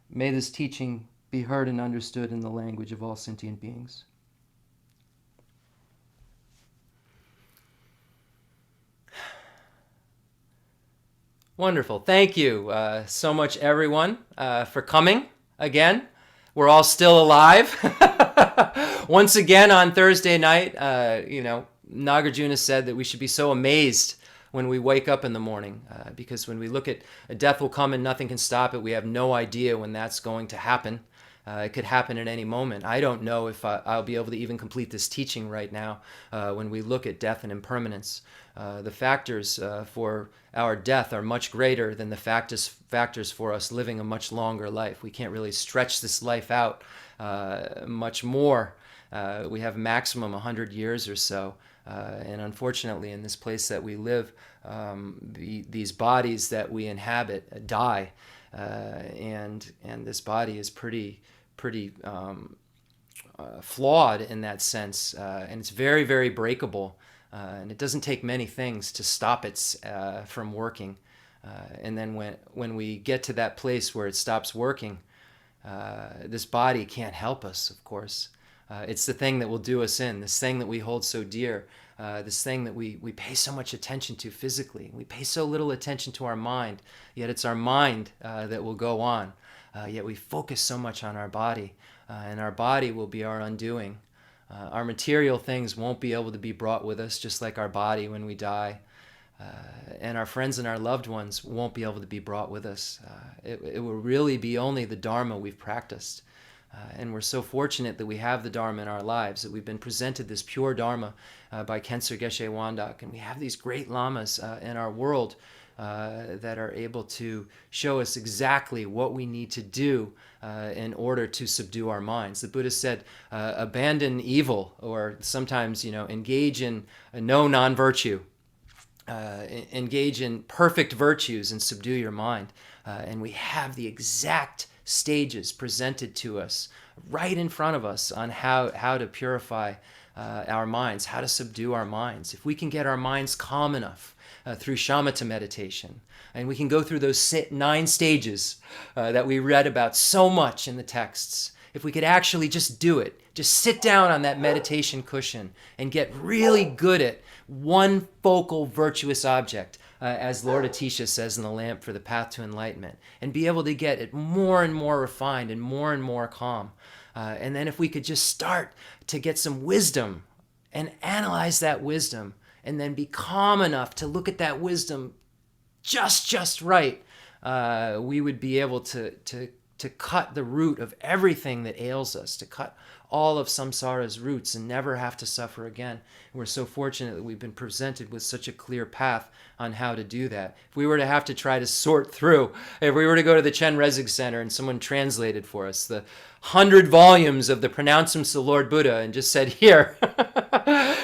May this teaching be heard and understood in the language of all sentient beings. Wonderful. Thank you so much, everyone, for coming again. We're all still alive. Once again on Thursday night, Nagarjuna said that we should be so amazed when we wake up in the morning, because when we look at a death will come and nothing can stop it, we have no idea when that's going to happen. It could happen at any moment. I don't know if I'll be able to even complete this teaching right now when we look at death and impermanence. The factors for our death are much greater than the factors for us living a much longer life. We can't really stretch this life out much more. We have maximum 100 years or so. And unfortunately, in this place that we live, these bodies that we inhabit die. And this body is pretty flawed in that sense, and it's very, very breakable, and it doesn't take many things to stop it from working. And then when we get to that place where it stops working, this body can't help us, of course. It's the thing that will do us in, this thing that we hold so dear, this thing that we pay so much attention to physically. We pay so little attention to our mind, yet it's our mind that will go on. Yet we focus so much on our body, and our body will be our undoing. Our material things won't be able to be brought with us, just like our body when we die. And our friends and our loved ones won't be able to be brought with us. It will really be only the Dharma we've practiced. And we're so fortunate that we have the Dharma in our lives, that we've been presented this pure Dharma by Khenser Geshe Wandak. And we have these great lamas in our world that are able to show us exactly what we need to do in order to subdue our minds. The Buddha said, abandon evil, or sometimes, engage in no non-virtue. Engage in perfect virtues and subdue your mind. And we have the exact stages presented to us right in front of us on how to purify our minds, how to subdue our minds. If we can get our minds calm enough through shamatha meditation, and we can go through those 9 stages that we read about so much in the texts, if we could actually just do it, just sit down on that meditation cushion and get really good at one focal virtuous object, as Lord Atisha says in The Lamp for the Path to Enlightenment, and be able to get it more and more refined and more calm. And then if we could just start to get some wisdom and analyze that wisdom, and then be calm enough to look at that wisdom just right, we would be able to cut the root of everything that ails us, to cut all of samsara's roots and never have to suffer again. And we're so fortunate that we've been presented with such a clear path on how to do that. If we were to have to try to sort through, if we were to go to the Chen Rezig Center and someone translated for us the 100 volumes of the pronouncements of the Lord Buddha and just said, here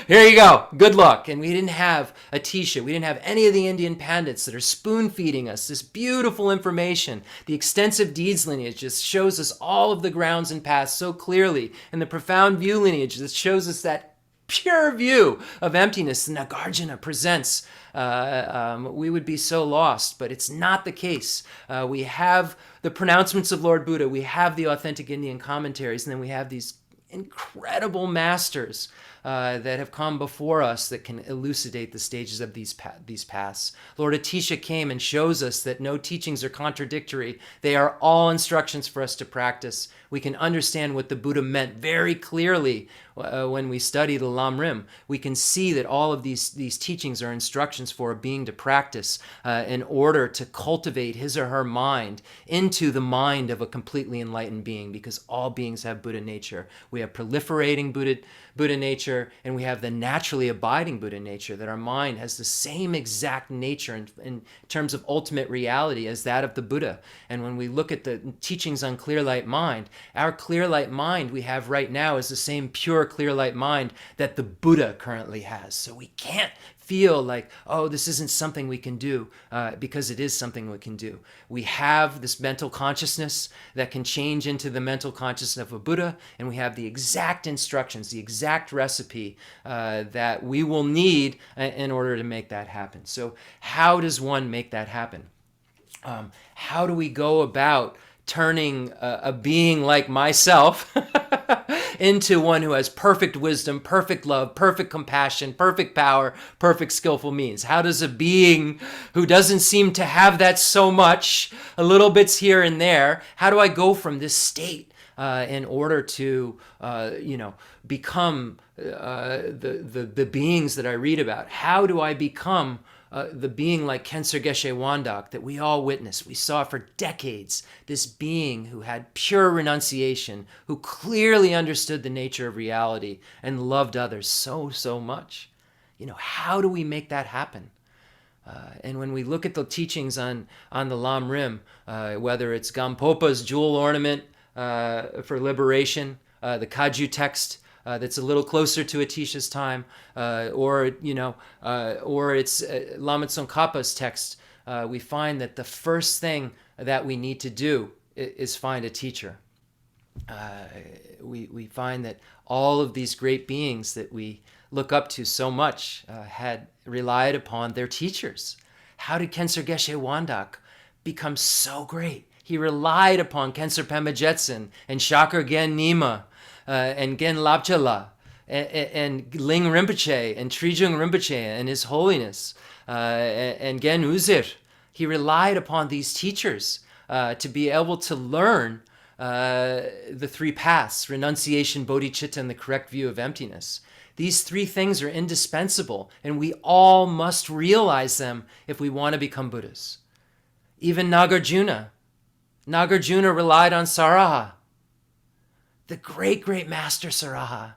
you go, good luck. And we didn't have Atisha, we didn't have any of the Indian Pandits that are spoon feeding us this beautiful information. The extensive deeds lineage just shows us all of the grounds and paths so clearly, and the profound view lineage that shows us that pure view of emptiness that Nagarjuna presents. We would be so lost, but it's not the case. We have the pronouncements of Lord Buddha, we have the authentic Indian commentaries, and then we have these incredible masters that have come before us that can elucidate the stages of these paths. Lord Atisha came and shows us that no teachings are contradictory. They are all instructions for us to practice. We can understand what the Buddha meant very clearly when we study the Lam Rim. We can see that all of these teachings are instructions for a being to practice in order to cultivate his or her mind into the mind of a completely enlightened being, because all beings have Buddha nature. We have proliferating Buddha nature, and we have the naturally abiding Buddha nature, that our mind has the same exact nature in terms of ultimate reality as that of the Buddha. And when we look at the teachings on clear light mind, our clear light mind we have right now is the same pure clear light mind that the Buddha currently has. So we can't feel like, oh, this isn't something we can do, because it is something we can do. We have this mental consciousness that can change into the mental consciousness of a Buddha, and we have the exact instructions, the exact recipe that we will need in order to make that happen. So how does one make that happen? How do we go about turning a being like myself into one who has perfect wisdom, perfect love, perfect compassion, perfect power, perfect skillful means? How does a being who doesn't seem to have that so much, a little bits here and there, how do I go from this state in order to, become the beings that I read about? How do I become the being like Kensur Geshe Wandak that we all witnessed. We saw for decades this being who had pure renunciation, who clearly understood the nature of reality and loved others so, so much. How do we make that happen? And when we look at the teachings on the Lam Rim, whether it's Gampopa's jewel ornament for liberation, the Kaju text that's a little closer to Atisha's time, or it's Lama Tsongkhapa's text, we find that the first thing that we need to do is find a teacher. We find that all of these great beings that we look up to so much had relied upon their teachers. How did Kensur Geshe Wandak become so great? He relied upon Kensur Pema Jetsun and Shakar Gen Nima and Gen Labchala and Ling Rinpoche and Trijung Rinpoche and His Holiness and Gen Uzir. He relied upon these teachers to be able to learn the three paths: renunciation, bodhicitta, and the correct view of emptiness. These three things are indispensable, and we all must realize them if we want to become Buddhas. Even Nagarjuna relied on Saraha, the great, great master Saraha.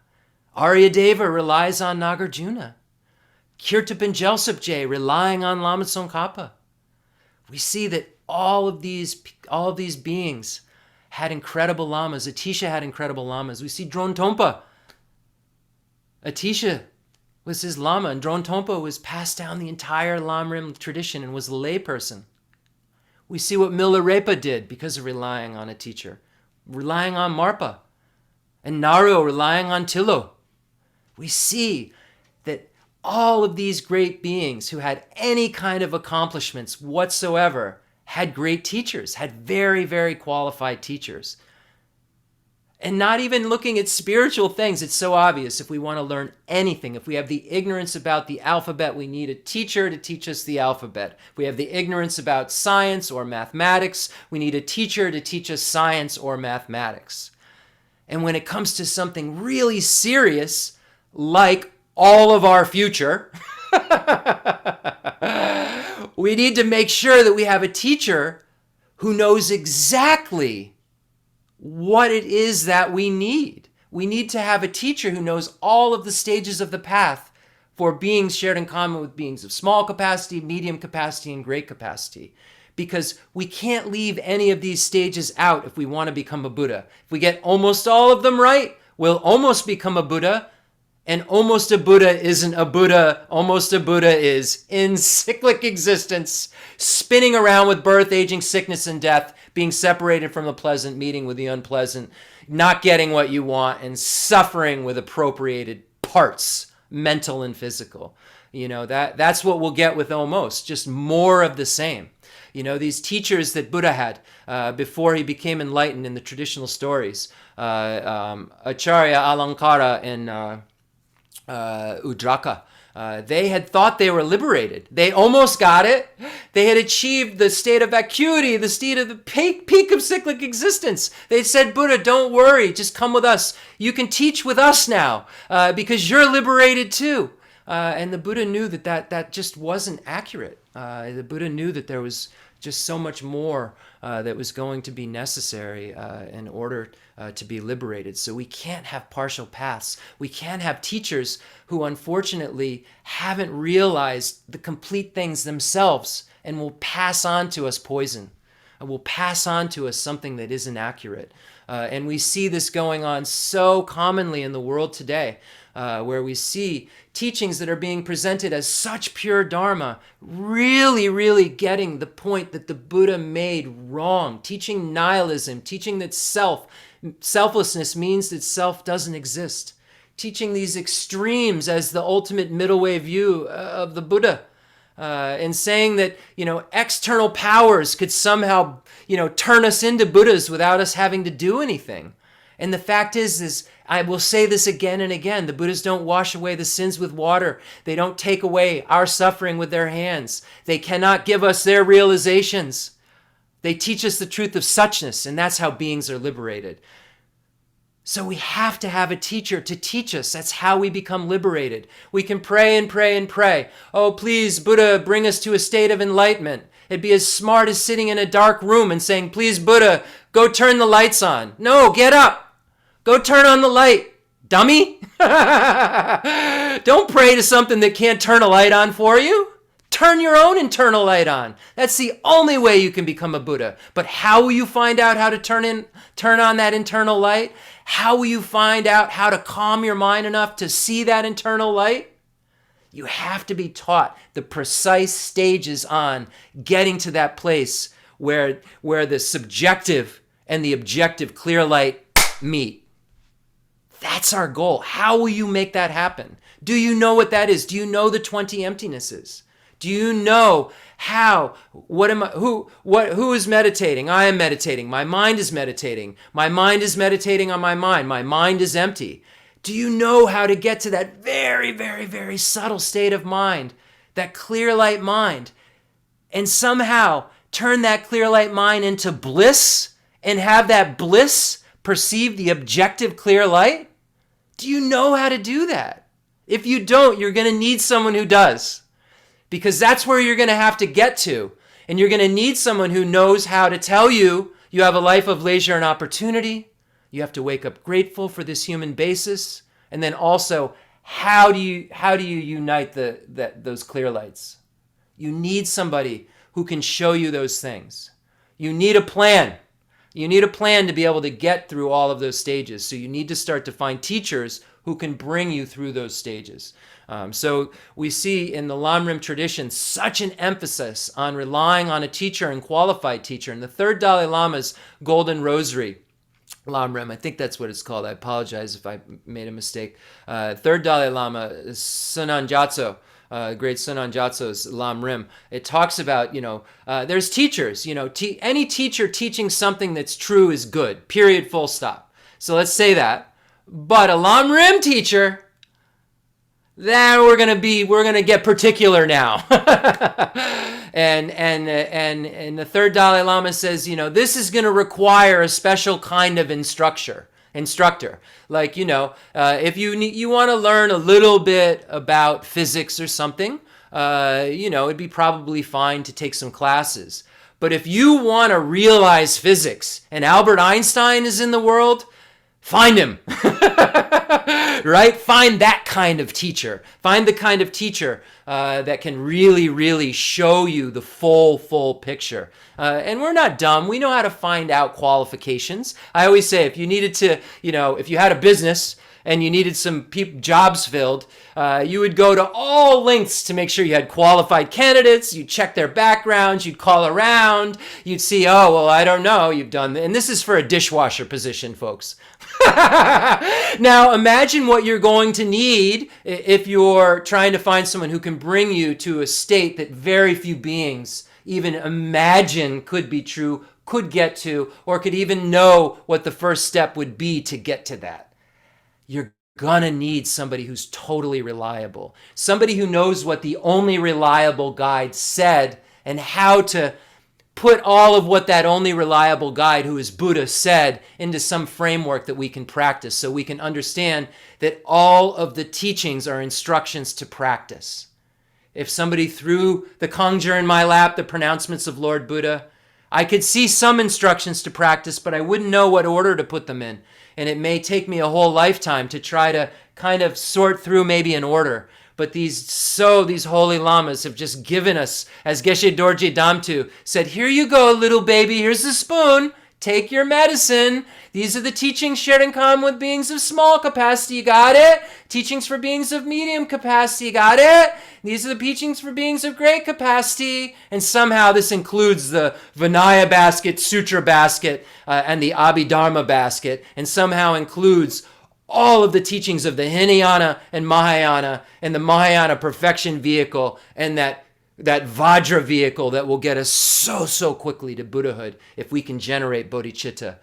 Aryadeva relies on Nagarjuna. Kirtapa Jelsupje relying on Lama Tsongkhapa. We see that all of these beings had incredible lamas. Atisha had incredible lamas. We see Drone Tompa. Atisha was his lama, and Drone Tompa was passed down the entire Lamrim tradition and was a layperson. We see what Milarepa did because of relying on a teacher, relying on Marpa, and Naro relying on Tilo. We see that all of these great beings who had any kind of accomplishments whatsoever had great teachers, had very, very qualified teachers. And not even looking at spiritual things, it's so obvious. If we want to learn anything, if we have the ignorance about the alphabet, we need a teacher to teach us the alphabet. If we have the ignorance about science or mathematics, we need a teacher to teach us science or mathematics. And when it comes to something really serious, like all of our future, we need to make sure that we have a teacher who knows exactly what it is that we need. We need to have a teacher who knows all of the stages of the path for beings shared in common with beings of small capacity, medium capacity, and great capacity. Because we can't leave any of these stages out if we want to become a Buddha. If we get almost all of them right, we'll almost become a Buddha. And almost a Buddha isn't a Buddha. Almost a Buddha is in cyclic existence, spinning around with birth, aging, sickness, and death, being separated from the pleasant, meeting with the unpleasant, not getting what you want, and suffering with appropriated parts, mental and physical. That's what we'll get with almost, just more of the same. These teachers that Buddha had before he became enlightened in the traditional stories, Acharya, Alankara, and Udraka. They had thought they were liberated. They almost got it. They had achieved the state of vacuity, the state of the peak of cyclic existence. They said, Buddha, don't worry, just come with us. You can teach with us now because you're liberated too. And the Buddha knew that just wasn't accurate. The Buddha knew that there was just so much more that was going to be necessary in order to be liberated. So we can't have partial paths. We can't have teachers who unfortunately haven't realized the complete things themselves and will pass on to us poison, will pass on to us something that isn't accurate. And we see this going on so commonly in the world today, where we see teachings that are being presented as such pure Dharma, really, really getting the point that the Buddha made wrong, teaching nihilism, teaching that selflessness means that self doesn't exist, teaching these extremes as the ultimate middle way view of the Buddha, and saying that, external powers could somehow, turn us into Buddhas without us having to do anything. And the fact is I will say this again and again, the Buddhas don't wash away the sins with water. They don't take away our suffering with their hands. They cannot give us their realizations. They teach us the truth of suchness, and that's how beings are liberated. So we have to have a teacher to teach us. That's how we become liberated. We can pray and pray and pray. Oh, please, Buddha, bring us to a state of enlightenment. It'd be as smart as sitting in a dark room and saying, please, Buddha, go turn the lights on. No, get up. Go turn on the light, dummy. Don't pray to something that can't turn a light on for you. Turn your own internal light on. That's the only way you can become a Buddha. But how will you find out how to turn on that internal light? How will you find out how to calm your mind enough to see that internal light? You have to be taught the precise stages on getting to that place where the subjective and the objective clear light meet. That's our goal. How will you make that happen? Do you know what that is? Do you know the 20 emptinesses? Do you know how? Who is meditating? I am meditating. My mind is meditating. My mind is meditating on my mind. My mind is empty. Do you know how to get to that very, very, very subtle state of mind, that clear light mind, and somehow turn that clear light mind into bliss and have that bliss perceive the objective clear light? Do you know how to do that? If you don't, you're going to need someone who does. Because that's where you're going to have to get to. And you're going to need someone who knows how to tell you you have a life of leisure and opportunity. You have to wake up grateful for this human basis. And then also, how do you unite those clear lights? You need somebody who can show you those things. You need a plan. You need a plan to be able to get through all of those stages. So you need to start to find teachers who can bring you through those stages. So we see in the Lamrim tradition such an emphasis on relying on a teacher and qualified teacher. In the third Dalai Lama's Golden Rosary, Lamrim, I think that's what it's called. I apologize if I made a mistake. Third Dalai Lama, Sunan Gyatso, great Sunan Gyatso's Lamrim, it talks about, there's teachers, any teacher teaching something that's true is good, period, full stop. So let's say that. But a Lamrim teacher, then we're gonna get particular now. and the third Dalai Lama says, this is gonna require a special kind of instructor. Like, if you want to learn a little bit about physics or something, it'd be probably fine to take some classes. But if you want to realize physics and Albert Einstein is in the world, find him. Right? Find that kind of teacher. Find the kind of teacher that can really, really show you the full picture. And we're not dumb. We know how to find out qualifications. I always say if you needed to, if you had a business and you needed some jobs filled, you would go to all lengths to make sure you had qualified candidates. You'd check their backgrounds. You'd call around. You'd see, oh, well, I don't know. You've done, and this is for a dishwasher position, folks. Now, imagine what you're going to need if you're trying to find someone who can bring you to a state that very few beings even imagine could be true, could get to, or could even know what the first step would be to get to that. You're gonna need somebody who's totally reliable, somebody who knows what the only reliable guide said and how to put all of what that only reliable guide, who is Buddha, said into some framework that we can practice, so we can understand that all of the teachings are instructions to practice. If somebody threw the Kangjur in my lap, the pronouncements of Lord Buddha, I could see some instructions to practice, but I wouldn't know what order to put them in. And it may take me a whole lifetime to try to kind of sort through maybe an order. But these holy lamas have just given us, as Geshe Dorje Damtu said, here you go, little baby, here's the spoon, take your medicine. These are the teachings shared in common with beings of small capacity, you got it? Teachings for beings of medium capacity, you got it? These are the teachings for beings of great capacity. And somehow this includes the Vinaya basket, Sutra basket, and the Abhidharma basket, and somehow includes all of the teachings of the Hinayana and the Mahayana perfection vehicle, and that Vajra vehicle that will get us so quickly to Buddhahood if we can generate bodhicitta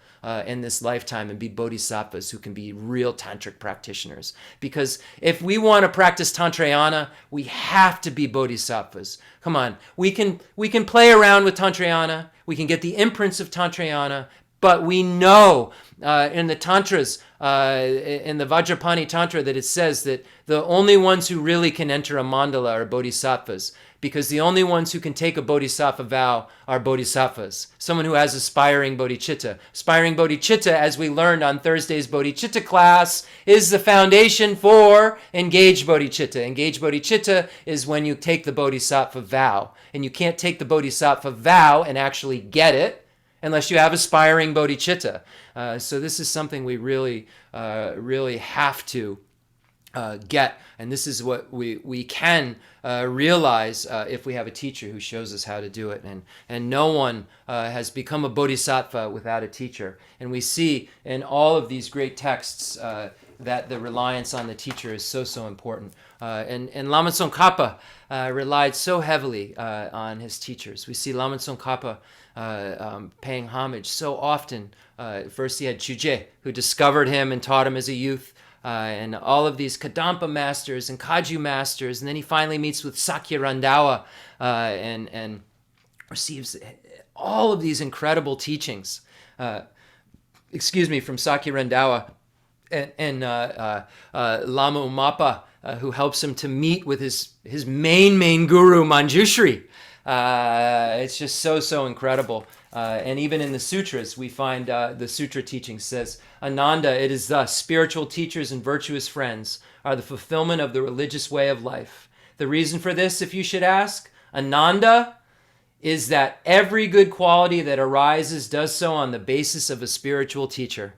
in this lifetime and be bodhisattvas who can be real tantric practitioners. Because if we want to practice Tantrayana, we have to be bodhisattvas. Come on, we can play around with Tantrayana, we can get the imprints of Tantrayana, But we know in the Tantras, in the Vajrapani Tantra, that it says that the only ones who really can enter a mandala are bodhisattvas, because the only ones who can take a bodhisattva vow are bodhisattvas, someone who has aspiring bodhicitta. Aspiring bodhicitta, as we learned on Thursday's bodhicitta class, is the foundation for engaged bodhicitta. Engaged bodhicitta is when you take the bodhisattva vow, and you can't take the bodhisattva vow and actually get it unless you have aspiring bodhicitta. So this is something we really have to get, and this is what we can realize if we have a teacher who shows us how to do it. And no one has become a bodhisattva without a teacher. And we see in all of these great texts that the reliance on the teacher is so important. And Lama Tsongkhapa relied so heavily on his teachers. We see Lama Tsongkhapa paying homage so often. First he had Chuje, who discovered him and taught him as a youth, and all of these Kadampa masters and Kaju masters, and then he finally meets with Sakya Randawa and receives all of these incredible teachings, from Sakya Randawa and Lama Umapa, who helps him to meet with his main guru, Manjushri. It's just so incredible. And even in the sutras, we find the sutra teaching says, Ananda, it is thus, spiritual teachers and virtuous friends are the fulfillment of the religious way of life. The reason for this, if you should ask, Ananda, is that every good quality that arises does so on the basis of a spiritual teacher.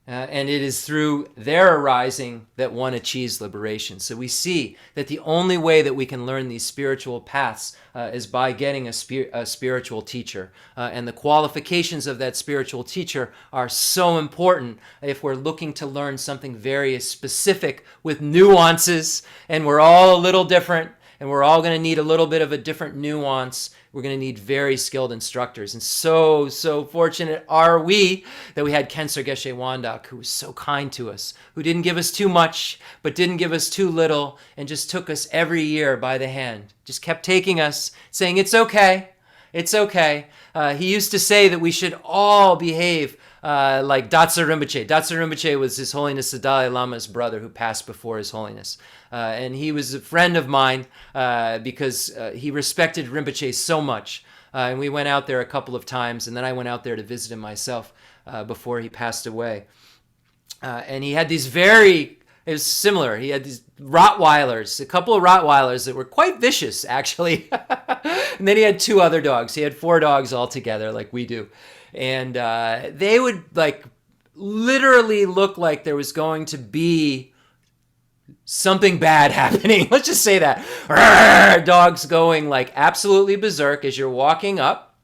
And it is through their arising that one achieves liberation. So we see that the only way that we can learn these spiritual paths is by getting a spiritual teacher. And the qualifications of that spiritual teacher are so important if we're looking to learn something very specific with nuances, and we're all a little different, and we're all going to need a little bit of a different nuance. We're going to need very skilled instructors. And so fortunate are we that we had Kensar Geshe Wandak, who was so kind to us, who didn't give us too much, but didn't give us too little, and just took us every year by the hand. Just kept taking us, saying, it's okay. It's okay. He used to say that we should all behave like Datsa Rinpoche. Datsa Rinpoche was His Holiness the Dalai Lama's brother who passed before His Holiness. And he was a friend of mine because he respected Rinpoche so much. And we went out there a couple of times, and then I went out there to visit him myself before he passed away. And he had these it was similar. He had these Rottweilers, a couple of Rottweilers that were quite vicious, actually. And then he had 2 other dogs. He had 4 dogs altogether, like we do. And they would literally look like there was going to be something bad happening. Let's just say that. Rawr, dogs going absolutely berserk as you're walking up.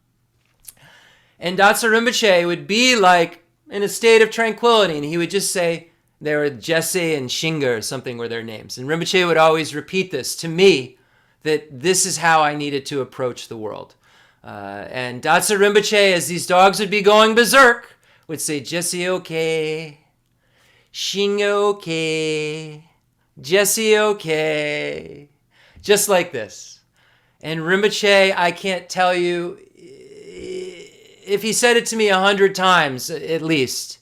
And Datsa Rinpoche would be in a state of tranquility, and he would just say, they were Jesse and Shinga or something were their names. And Rinpoche would always repeat this to me, that this is how I needed to approach the world. And Datsa Rinpoche, as these dogs would be going berserk, would say, Jesse okay, Shinga okay, Jesse okay, just like this. And Rinpoche, I can't tell you, if he said it to me 100 times at least,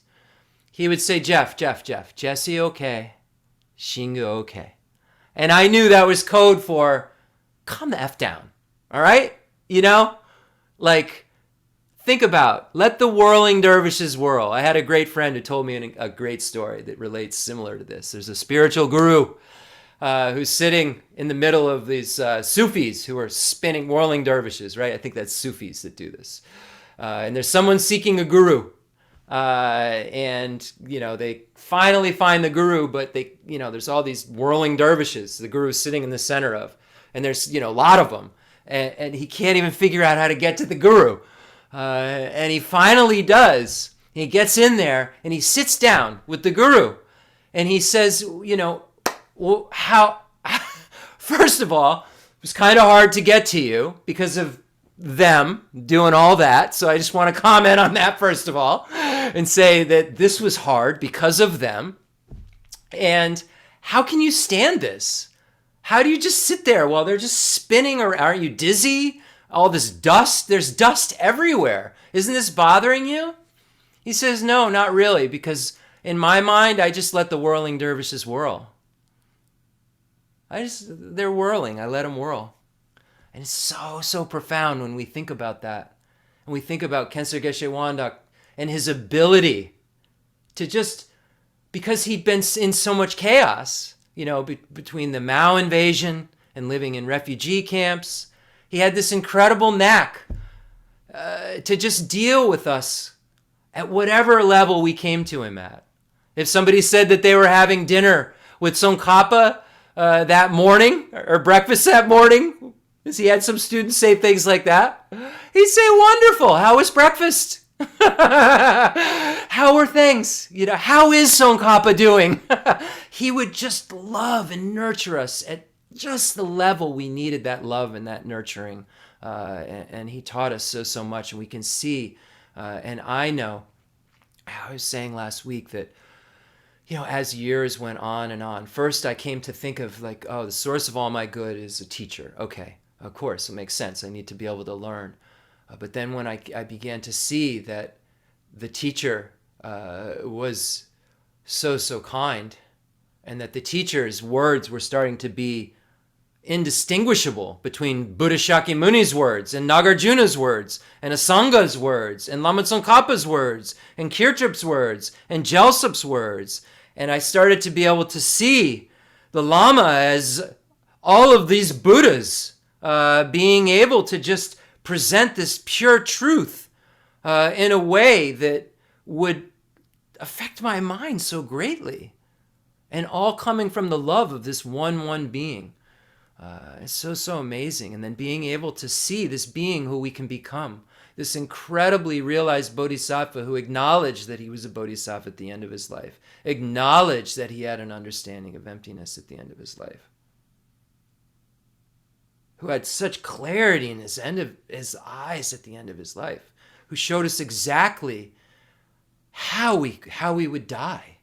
he would say, Jeff, Jesse okay, Shinga okay. And I knew that was code for, calm the F down, all right? Think about, let the whirling dervishes whirl. I had a great friend who told me a great story that relates similar to this. There's a spiritual guru who's sitting in the middle of these Sufis who are spinning, whirling dervishes, right? I think that's Sufis that do this. And there's someone seeking a guru. And they finally find the guru, but there's all these whirling dervishes the guru's sitting in the center of. And there's, a lot of them. And he can't even figure out how to get to the guru. And he finally does. He gets in there and he sits down with the guru. And he says, how, first of all, it was kind of hard to get to you because of them doing all that. So I just want to comment on that first of all and say that this was hard because of them. And how can you stand this? How do you just sit there while they're just spinning around? Aren't you dizzy? All this dust, there's dust everywhere. Isn't this bothering you? He says, no, not really, because in my mind, I just let the whirling dervishes whirl. They're whirling. I let them whirl. And it's so profound when we think about that. And we think about Khyentse Geshe Wandak and his ability to just, because he'd been in so much chaos, between the Mao invasion and living in refugee camps, he had this incredible knack to just deal with us at whatever level we came to him at. If somebody said that they were having dinner with Tsongkhapa that morning, or breakfast that morning, because he had some students say things like that, he'd say, wonderful, how was breakfast? How are things? How is Tsongkhapa doing? He would just love and nurture us at just the level we needed that love and that nurturing. And he taught us so much. And we can see, and I know, I was saying last week that, as years went on and on, first I came to think of the source of all my good is a teacher. Okay, of course, it makes sense. I need to be able to learn. But then when I began to see that the teacher was so kind, and that the teacher's words were starting to be indistinguishable between Buddha Shakyamuni's words and Nagarjuna's words and Asanga's words and Lama Tsongkhapa's words and Kirtrip's words and Jelsup's words. And I started to be able to see the Lama as all of these Buddhas being able to just present this pure truth in a way that would affect my mind so greatly. And all coming from the love of this one being. It's so amazing. And then being able to see this being who we can become, this incredibly realized bodhisattva who acknowledged that he was a bodhisattva at the end of his life, acknowledged that he had an understanding of emptiness at the end of his life, who had such clarity in his eyes at the end of his life, who showed us exactly how we would die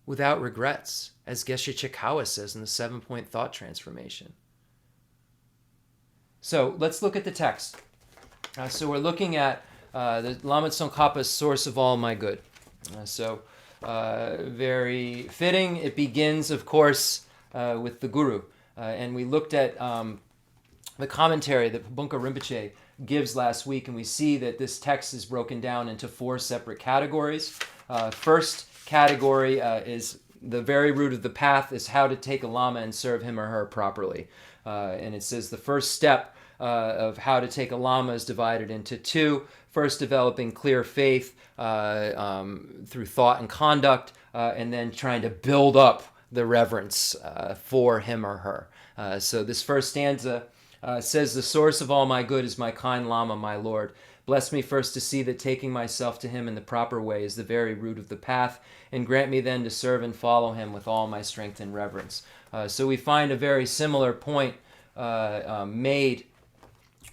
without regrets, as Geshe Chikawa says in the 7-point thought transformation. So let's look at the text. So we're looking at the Lama Tsongkhapa's source of all my good. Very fitting. It begins, of course, with the Guru. And we looked at the commentary that Bunka Rinpoche gives last week, and we see that this text is broken down into 4 separate categories. First category is the very root of the path is how to take a Lama and serve him or her properly. And it says the first step of how to take a Lama is divided into 2. First, developing clear faith through thought and conduct, and then trying to build up the reverence for him or her. So this first stanza says, the source of all my good is my kind Lama, my Lord. Bless me first to see that taking myself to him in the proper way is the very root of the path, and grant me then to serve and follow him with all my strength and reverence. So we find a very similar point made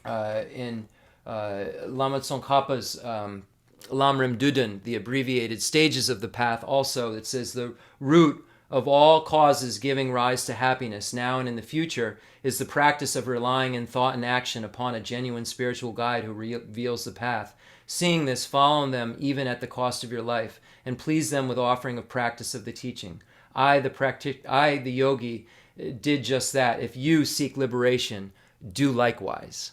in Lama Tsongkhapa's Lamrim Duden, the abbreviated stages of the path also. It says the root of all causes giving rise to happiness now and in the future is the practice of relying in thought and action upon a genuine spiritual guide who reveals the path. Seeing this, follow them even at the cost of your life, and please them with offering of practice of the teaching. I, the yogi, did just that. If you seek liberation, do likewise.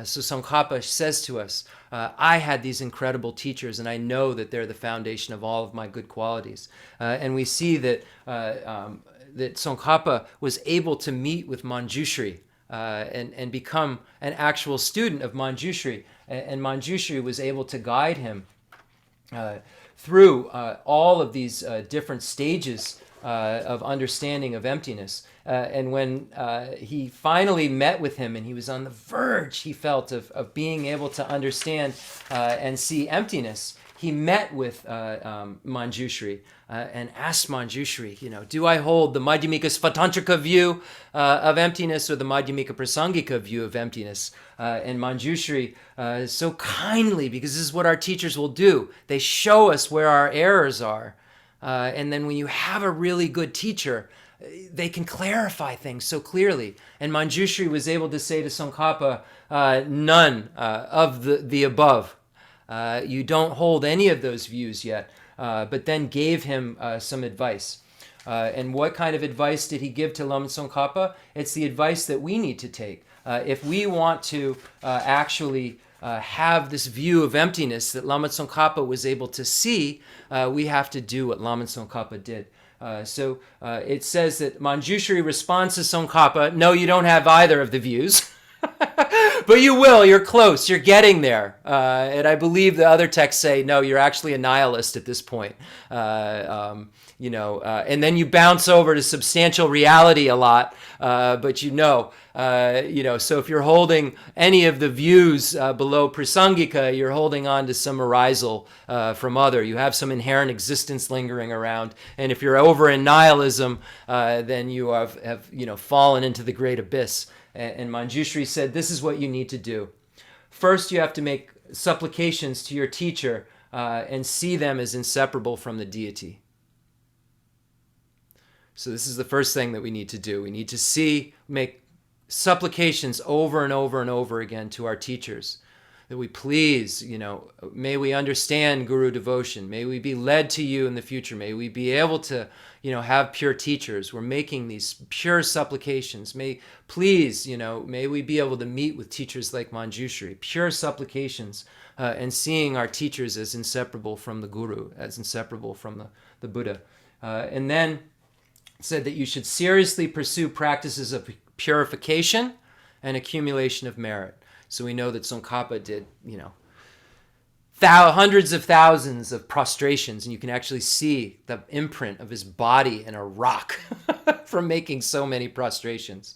So Tsongkhapa says to us, I had these incredible teachers, and I know that they're the foundation of all of my good qualities. And we see that that Tsongkhapa was able to meet with Manjushri and become an actual student of Manjushri. And Manjushri was able to guide him through all of these different stages of understanding of emptiness. And when he finally met with him and he was on the verge, he felt, of being able to understand and see emptiness, he met with Manjushri and asked Manjushri, do I hold the Madhyamika Svatantrika view of emptiness or the Madhyamika Prasangika view of emptiness? And Manjushri so kindly, because this is what our teachers will do, they show us where our errors are. And then when you have a really good teacher, they can clarify things so clearly. And Manjushri was able to say to Tsongkhapa, none of the above. You don't hold any of those views yet, but then gave him some advice. And what kind of advice did he give to Lama Tsongkhapa? It's the advice that we need to take. If we want to actually have this view of emptiness that Lama Tsongkhapa was able to see, we have to do what Lama Tsongkhapa did. So it says that Manjushri responds to Tsongkhapa, no, you don't have either of the views. But you will, you're close, you're getting there. And I believe the other texts say, no, you're actually a nihilist at this point. And then you bounce over to substantial reality a lot, but so if you're holding any of the views below Prasangika, you're holding on to some arisal from other. You have some inherent existence lingering around. And if you're over in nihilism, then you have fallen into the great abyss. And Manjushri said, this is what you need to do. First, you have to make supplications to your teacher and see them as inseparable from the deity. So this is the first thing that we need to do. We need to make supplications over and over and over again to our teachers. That we please, may we understand Guru devotion. May we be led to you in the future. May we be able to, have pure teachers. We're making these pure supplications. May we be able to meet with teachers like Manjushri. Pure supplications and seeing our teachers as inseparable from the Guru, as inseparable from the Buddha. And then said that you should seriously pursue practices of purification and accumulation of merit. So we know that Tsongkhapa did, hundreds of thousands of prostrations, and you can actually see the imprint of his body in a rock from making so many prostrations.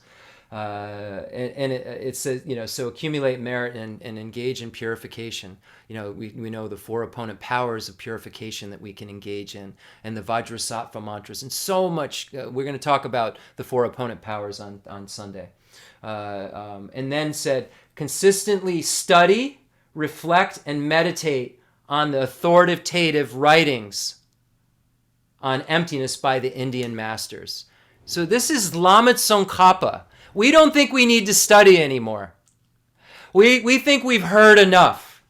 It says, so accumulate merit and engage in purification. We know the four opponent powers of purification that we can engage in, and the Vajrasattva mantras, and so much. We're going to talk about the four opponent powers on Sunday. And then said, consistently study, reflect, and meditate on the authoritative writings on emptiness by the Indian masters. So this is Lama Tsongkhapa. We don't think we need to study anymore. We think we've heard enough.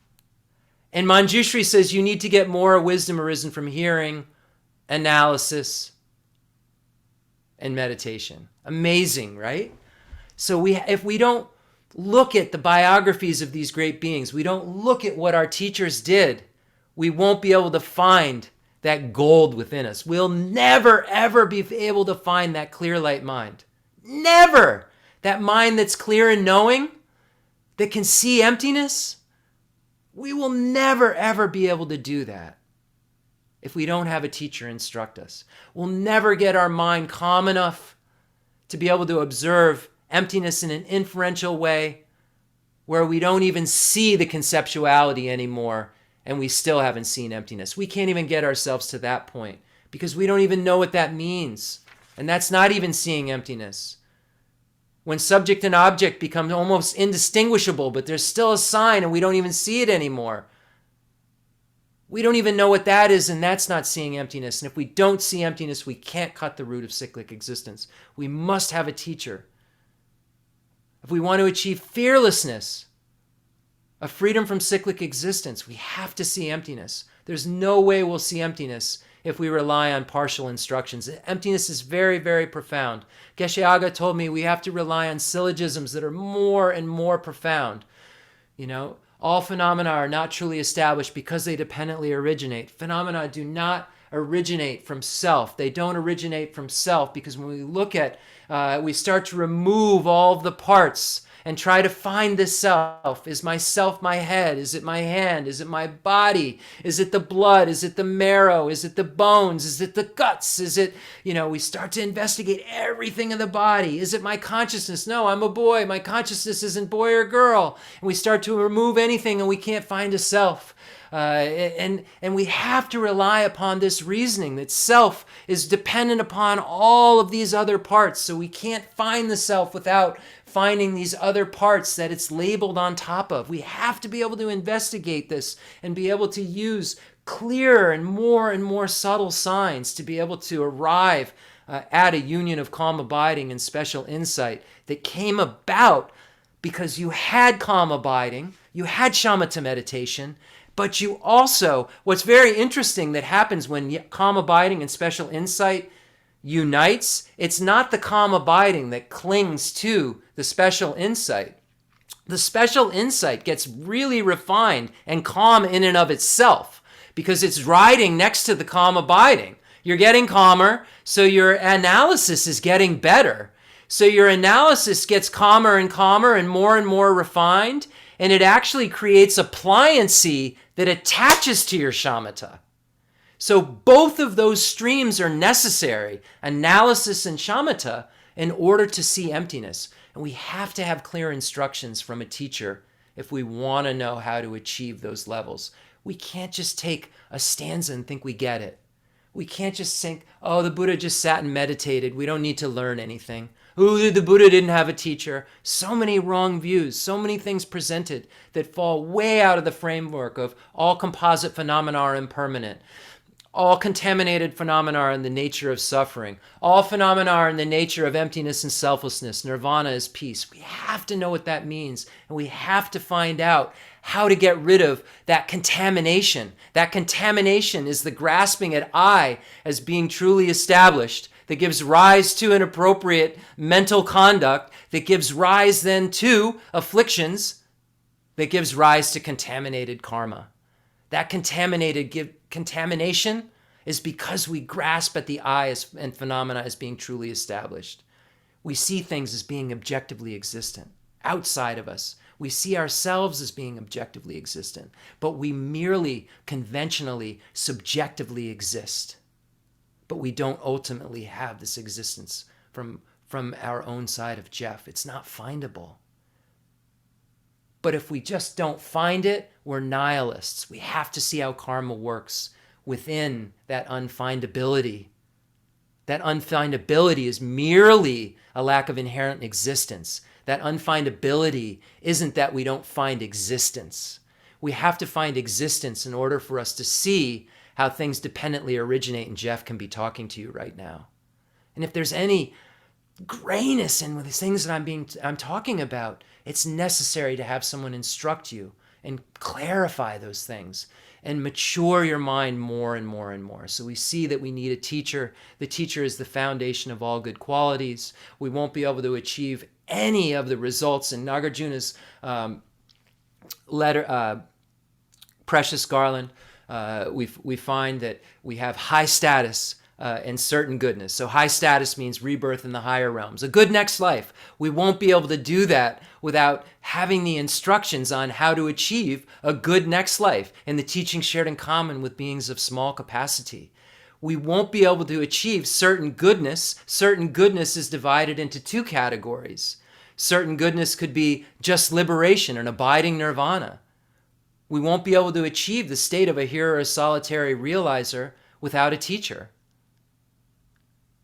And Manjushri says you need to get more wisdom arisen from hearing, analysis, and meditation. Amazing, right? So if we don't look at the biographies of these great beings, we don't look at what our teachers did, we won't be able to find that gold within us. We'll never, ever be able to find that clear light mind. Never! That mind that's clear and knowing, that can see emptiness, we will never, ever be able to do that if we don't have a teacher instruct us. We'll never get our mind calm enough to be able to observe emptiness in an inferential way where we don't even see the conceptuality anymore and we still haven't seen emptiness. We can't even get ourselves to that point because we don't even know what that means. And that's not even seeing emptiness. When subject and object become almost indistinguishable, but there's still a sign and we don't even see it anymore. We don't even know what that is, and that's not seeing emptiness. And if we don't see emptiness, we can't cut the root of cyclic existence. We must have a teacher. If we want to achieve fearlessness, a freedom from cyclic existence, we have to see emptiness. There's no way we'll see emptiness if we rely on partial instructions. Emptiness is very, very profound. Geshe Aga told me we have to rely on syllogisms that are more and more profound. All phenomena are not truly established because they dependently originate. Phenomena do not originate from self. They don't originate from self because when we look at, we start to remove all of the parts and try to find the self. Is myself my head? Is it my hand? Is it my body? Is it the blood? Is it the marrow? Is it the bones? Is it the guts? Is it, we start to investigate everything in the body. Is it my consciousness? No, I'm a boy. My consciousness isn't boy or girl. And we start to remove anything and we can't find a self. And we have to rely upon this reasoning that self is dependent upon all of these other parts. So we can't find the self without finding these other parts that it's labeled on top of. We have to be able to investigate this and be able to use clearer and more subtle signs to be able to arrive at a union of calm abiding and special insight that came about because you had calm abiding, you had shamatha meditation, But you also, what's very interesting that happens when calm abiding and special insight unites, it's not the calm abiding that clings to the special insight. The special insight gets really refined and calm in and of itself because it's riding next to the calm abiding. You're getting calmer, so your analysis is getting better. So your analysis gets calmer and more refined, and it actually creates a pliancy that attaches to your shamatha. So both of those streams are necessary, analysis and shamatha, in order to see emptiness. And we have to have clear instructions from a teacher if we want to know how to achieve those levels. We can't just take a stanza and think we get it. We can't just think, oh, the Buddha just sat and meditated. We don't need to learn anything. Oh, the Buddha didn't have a teacher. So many wrong views, so many things presented that fall way out of the framework of all composite phenomena are impermanent. All contaminated phenomena are in the nature of suffering. All phenomena are in the nature of emptiness and selflessness. Nirvana is peace. We have to know what that means, and we have to find out how to get rid of that contamination. That contamination is the grasping at I as being truly established that gives rise to an appropriate mental conduct that gives rise then to afflictions that gives rise to contaminated karma. That contamination is because we grasp at the I and phenomena as being truly established. We see things as being objectively existent outside of us. We see ourselves as being objectively existent, but we merely conventionally, subjectively exist. But we don't ultimately have this existence from our own side of Jeff. It's not findable. But if we just don't find it, we're nihilists. We have to see how karma works within that unfindability. That unfindability is merely a lack of inherent existence. That unfindability isn't that we don't find existence. We have to find existence in order for us to see how things dependently originate, and Jeff can be talking to you right now. And if there's any grayness in the things that I'm talking about, it's necessary to have someone instruct you and clarify those things and mature your mind more and more and more. So we see that we need a teacher. The teacher is the foundation of all good qualities. We won't be able to achieve any of the results in Nagarjuna's letter, Precious Garland. We find that we have high status and certain goodness. So high status means rebirth in the higher realms, a good next life. We won't be able to do that without having the instructions on how to achieve a good next life and the teaching shared in common with beings of small capacity. We won't be able to achieve certain goodness. Certain goodness is divided into two categories. Certain goodness could be just liberation and abiding nirvana. We won't be able to achieve the state of a hero or a solitary realizer without a teacher.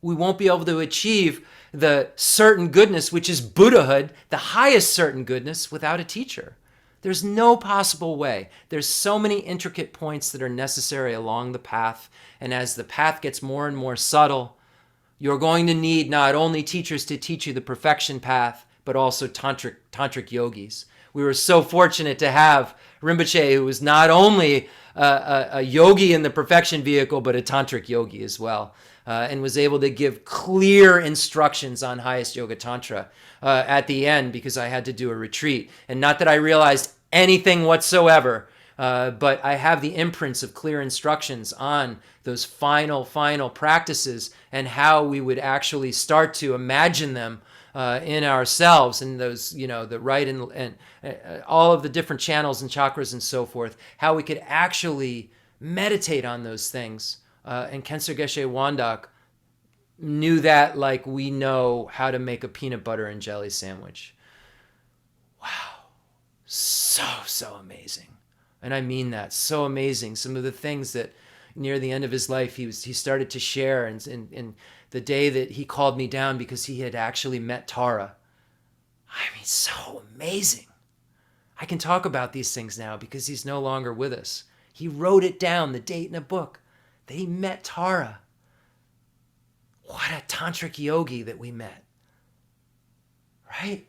We won't be able to achieve the certain goodness, which is Buddhahood, the highest certain goodness, without a teacher. There's no possible way. There's so many intricate points that are necessary along the path. And as the path gets more and more subtle, you're going to need not only teachers to teach you the perfection path, but also tantric yogis. We were so fortunate to have Rinpoche, who was not only a yogi in the perfection vehicle, but a tantric yogi as well. And was able to give clear instructions on highest yoga tantra at the end, because I had to do a retreat. And not that I realized anything whatsoever, but I have the imprints of clear instructions on those final practices and how we would actually start to imagine them in ourselves, and those, the right and all of the different channels and chakras and so forth, how we could actually meditate on those things. And Khenser Geshe Wandak knew that like we know how to make a peanut butter and jelly sandwich. Wow. So amazing. And I mean that, so amazing. Some of the things that near the end of his life, he started to share, and the day that he called me down because he had actually met Tara. I mean, so amazing. I can talk about these things now because he's no longer with us. He wrote it down, the date in a book, that he met Tara. What a tantric yogi that we met. Right?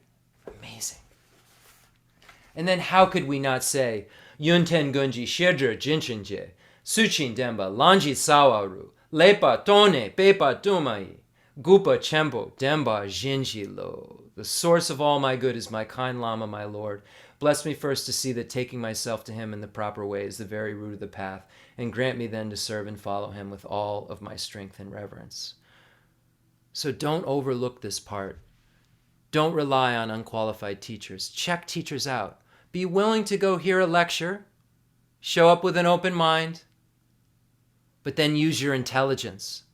Amazing. And then how could we not say, Yunten gunji shedra jinchenje, suchin demba lanji sawaru, lepa tone pepa tumai, gupa chembo demba jinji lo. The source of all my good is my kind Lama, my Lord. Bless me first to see that taking myself to him in the proper way is the very root of the path, and grant me then to serve and follow him with all of my strength and reverence. So don't overlook this part. Don't rely on unqualified teachers. Check teachers out. Be willing to go hear a lecture. Show up with an open mind. But then use your intelligence.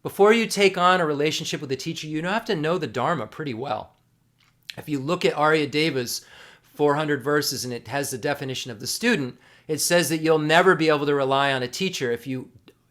Before you take on a relationship with a teacher, you have to know the Dharma pretty well. If you look at Arya Deva's 400 verses and it has the definition of the student, it says that you'll never be able to rely on a teacher if you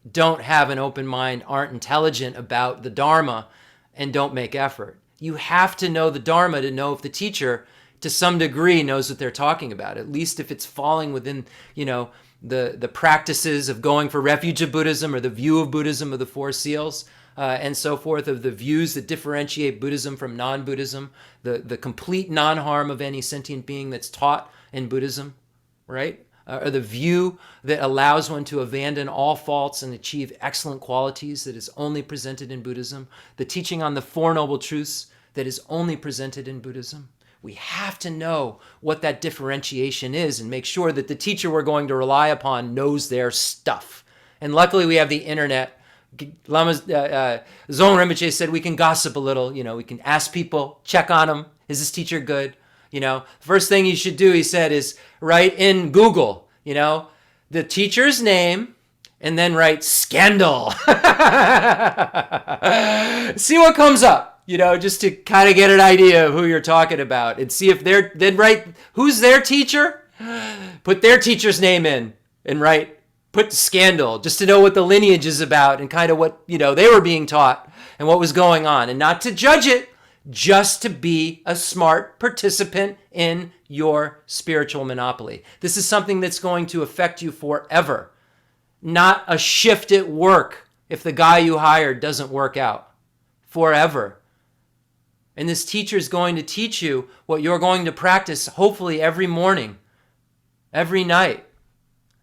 don't have an open mind, aren't intelligent about the Dharma, and don't make effort. You have to know the Dharma to know if the teacher, to some degree, knows what they're talking about, at least if it's falling within, the practices of going for refuge of Buddhism or the view of Buddhism of the Four Seals. And so forth, of the views that differentiate Buddhism from non-Buddhism, the complete non-harm of any sentient being that's taught in Buddhism, right? Or the view that allows one to abandon all faults and achieve excellent qualities that is only presented in Buddhism, the teaching on the Four Noble Truths that is only presented in Buddhism. We have to know what that differentiation is and make sure that the teacher we're going to rely upon knows their stuff. And luckily we have the internet. Lama Dzong Rinpoche said we can gossip a little, we can ask people, check on them. Is this teacher good? First thing you should do, he said, is write in Google, the teacher's name and then write scandal. See what comes up, just to kind of get an idea of who you're talking about and see if then write who's their teacher, put their teacher's name in and put the scandal, just to know what the lineage is about and kind of what, they were being taught and what was going on, and not to judge it, just to be a smart participant in your spiritual monopoly. This is something that's going to affect you forever, not a shift at work if the guy you hired doesn't work out. Forever. And this teacher is going to teach you what you're going to practice, hopefully every morning, every night.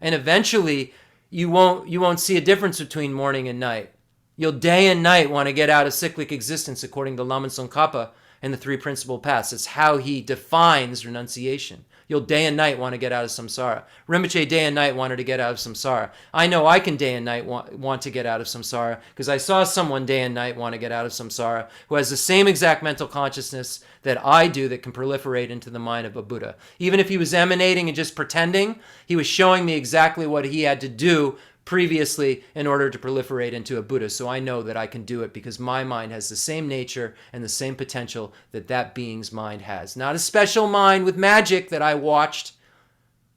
And eventually, you won't see a difference between morning and night. You'll day and night want to get out of cyclic existence according to Lama Tsongkhapa and the Three Principal Paths. It's how he defines renunciation. You'll day and night want to get out of samsara. Rinpoche day and night wanted to get out of samsara. I know I can day and night want to get out of samsara because I saw someone day and night want to get out of samsara who has the same exact mental consciousness that I do that can proliferate into the mind of a Buddha. Even if he was emanating and just pretending, he was showing me exactly what he had to do previously in order to proliferate into a Buddha. So I know that I can do it because my mind has the same nature and the same potential that that being's mind has. Not a special mind with magic that I watched,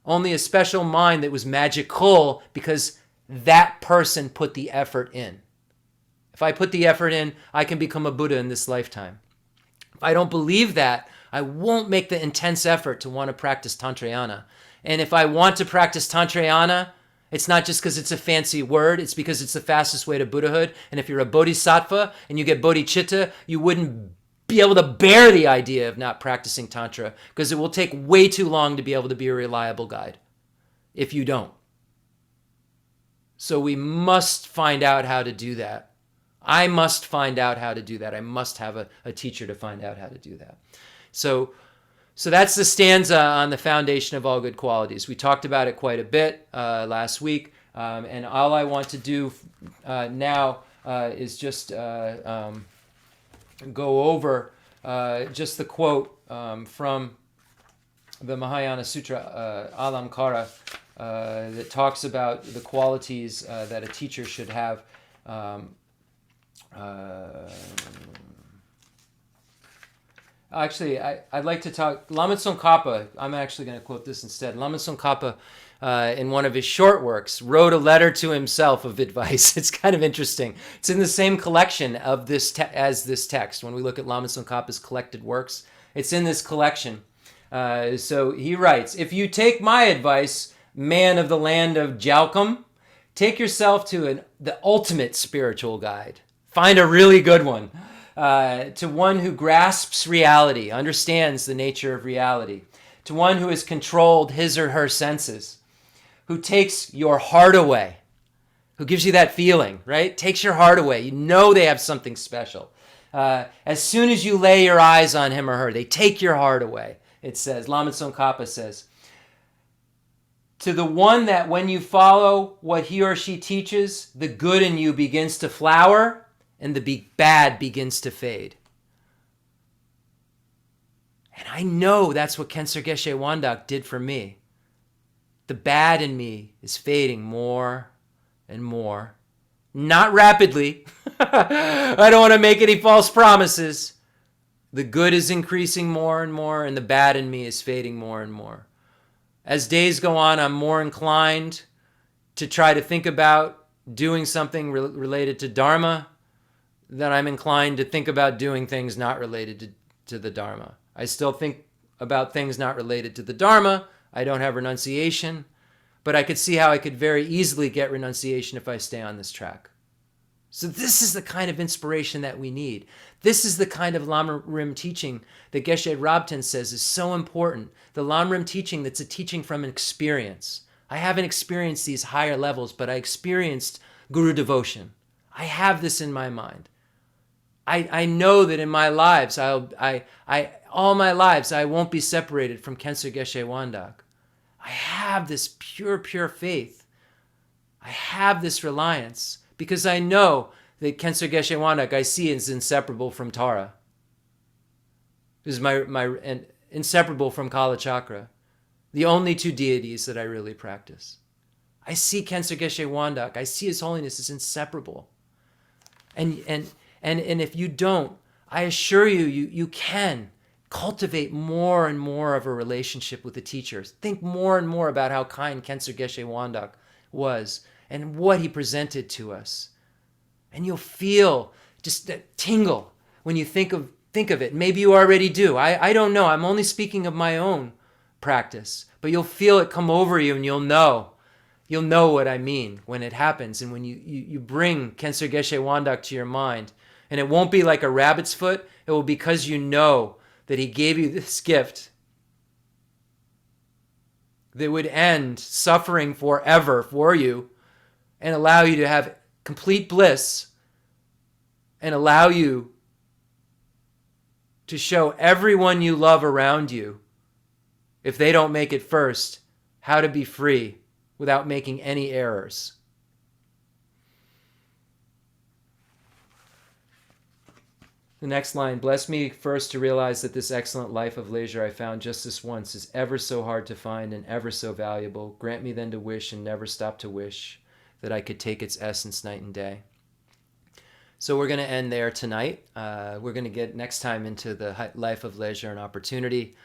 only a special mind that was magical because that person put the effort in. If I put the effort in, I can become a Buddha in this lifetime. If I don't believe that, I won't make the intense effort to want to practice Tantrayana. And if I want to practice Tantrayana, it's not just because it's a fancy word, it's because it's the fastest way to Buddhahood. And if you're a bodhisattva and you get bodhicitta, you wouldn't be able to bear the idea of not practicing Tantra because it will take way too long to be able to be a reliable guide if you don't. So we must find out how to do that. I must find out how to do that. I must have a teacher to find out how to do that. So that's the stanza on the foundation of all good qualities. We talked about it quite a bit last week, and all I want to do now is just go over just the quote from the Mahayana Sutra Alamkara that talks about the qualities that a teacher should have. Actually, I'd like to talk, Lama Tsongkhapa, I'm actually going to quote this instead. Lama Tsongkhapa, in one of his short works, wrote a letter to himself of advice. It's kind of interesting. It's in the same collection of this as this text. When we look at Lama Tsongkhapa's collected works, it's in this collection. So he writes, if you take my advice, man of the land of Jalkum, take yourself to the ultimate spiritual guide. Find a really good one. To one who grasps reality, understands the nature of reality. to one who has controlled his or her senses, who takes your heart away, who gives you that feeling, right? Takes your heart away. You know they have something special. As soon as you lay your eyes on him or her, they take your heart away. It says, Lama Tsongkhapa says, to the one that when you follow what he or she teaches, the good in you begins to flower and the bad begins to fade. And I know that's what Khyentse Geshe Wandak did for me. The bad in me is fading more and more. Not rapidly. I don't want to make any false promises. The good is increasing more and more, and the bad in me is fading more and more. As days go on, I'm more inclined to try to think about doing something related to Dharma than I'm inclined to think about doing things not related to the Dharma. I still think about things not related to the Dharma. I don't have renunciation, but I could see how I could very easily get renunciation if I stay on this track. So this is the kind of inspiration that we need. This is the kind of Lam Rim teaching that Geshe Rabten says is so important. The Lam Rim teaching that's a teaching from an experience. I haven't experienced these higher levels, but I experienced Guru devotion. I have this in my mind. I know that in my lives, all my lives, I won't be separated from Khyentse Geshe Wandak. I have this pure faith. I have this reliance because I know that Khyentse Geshe Wandak I see is inseparable from Tara. This is and inseparable from Kala Chakra. The only two deities that I really practice. I see Khyentse Geshe Wandak. I see His Holiness is inseparable. And if you don't, I assure you, you can cultivate more and more of a relationship with the teachers. Think more and more about how kind Khyentse Geshe Wandak was and what he presented to us. And you'll feel just that tingle when you think of it. Maybe you already do. I don't know. I'm only speaking of my own practice. But you'll feel it come over you and you'll know. You'll know what I mean when it happens. And when you bring Khyentse Geshe Wandak to your mind, and it won't be like a rabbit's foot. It will be because you know that he gave you this gift that would end suffering forever for you and allow you to have complete bliss and allow you to show everyone you love around you, if they don't make it first, how to be free without making any errors. The next line, bless me first to realize that this excellent life of leisure I found just this once is ever so hard to find and ever so valuable. Grant me then to wish and never stop to wish that I could take its essence night and day. So we're going to end there tonight. We're going to get next time into the life of leisure and opportunity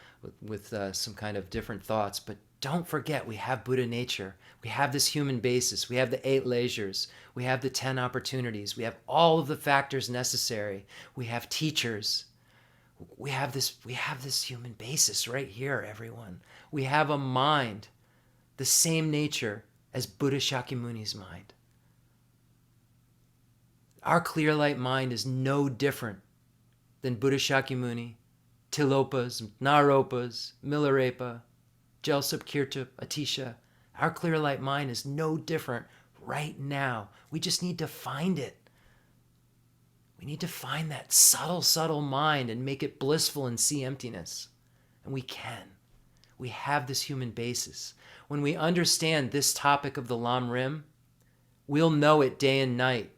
with some kind of different thoughts. But don't forget, we have Buddha nature. We have this human basis. We have the 8 leisures. We have the 10 opportunities. We have all of the factors necessary. We have teachers. We have this human basis right here, everyone. We have a mind, the same nature as Buddha Shakyamuni's mind. Our clear light mind is no different than Buddha Shakyamuni, Tilopa's, Naropa's, Milarepa, Jalsup Kirtup, Atisha. Our clear light mind is no different right now. We just need to find it. We need to find that subtle mind and make it blissful and see emptiness. And we can. We have this human basis. When we understand this topic of the Lam Rim, we'll know it day and night.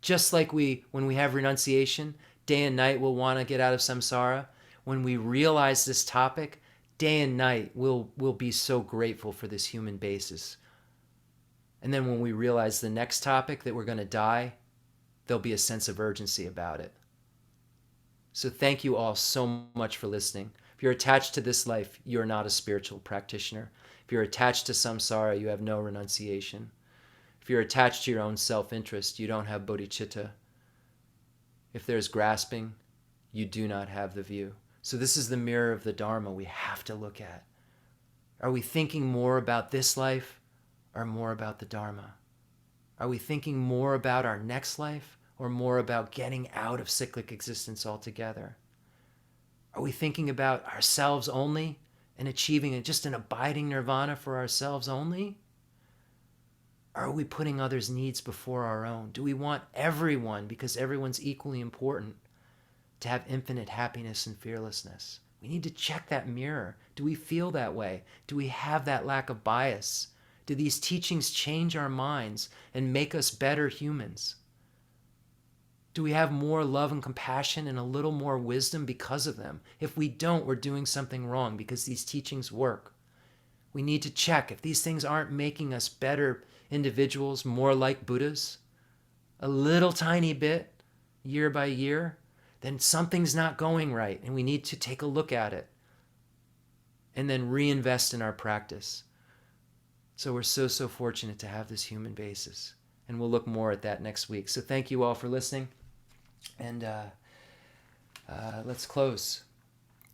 Just like when we have renunciation, day and night we'll want to get out of samsara. When we realize this topic, day and night we'll be so grateful for this human basis. And then when we realize the next topic, that we're going to die, there'll be a sense of urgency about it. So thank you all so much for listening. If you're attached to this life, you're not a spiritual practitioner. If you're attached to samsara, you have no renunciation. If you're attached to your own self-interest, you don't have bodhicitta. If there's grasping, you do not have the view. So this is the mirror of the Dharma we have to look at. Are we thinking more about this life or more about the Dharma? Are we thinking more about our next life or more about getting out of cyclic existence altogether? Are we thinking about ourselves only and achieving it, just an abiding nirvana for ourselves only? Or are we putting others' needs before our own? Do we want everyone, because everyone's equally important, to have infinite happiness and fearlessness? We need to check that mirror. Do we feel that way? Do we have that lack of bias? Do these teachings change our minds and make us better humans? Do we have more love and compassion and a little more wisdom because of them? If we don't, we're doing something wrong, because these teachings work. We need to check if these things aren't making us better individuals, more like Buddhas, a little tiny bit, year by year, then something's not going right, and we need to take a look at it and then reinvest in our practice. So we're so fortunate to have this human basis, and we'll look more at that next week. So thank you all for listening, and let's close.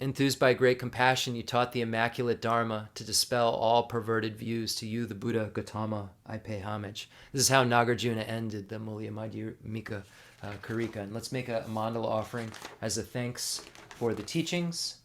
Enthused by great compassion, you taught the immaculate Dharma to dispel all perverted views. To you, the Buddha Gautama, I pay homage. This is how Nagarjuna ended the Mulya Madhyamika Karika. And let's make a mandala offering as a thanks for the teachings.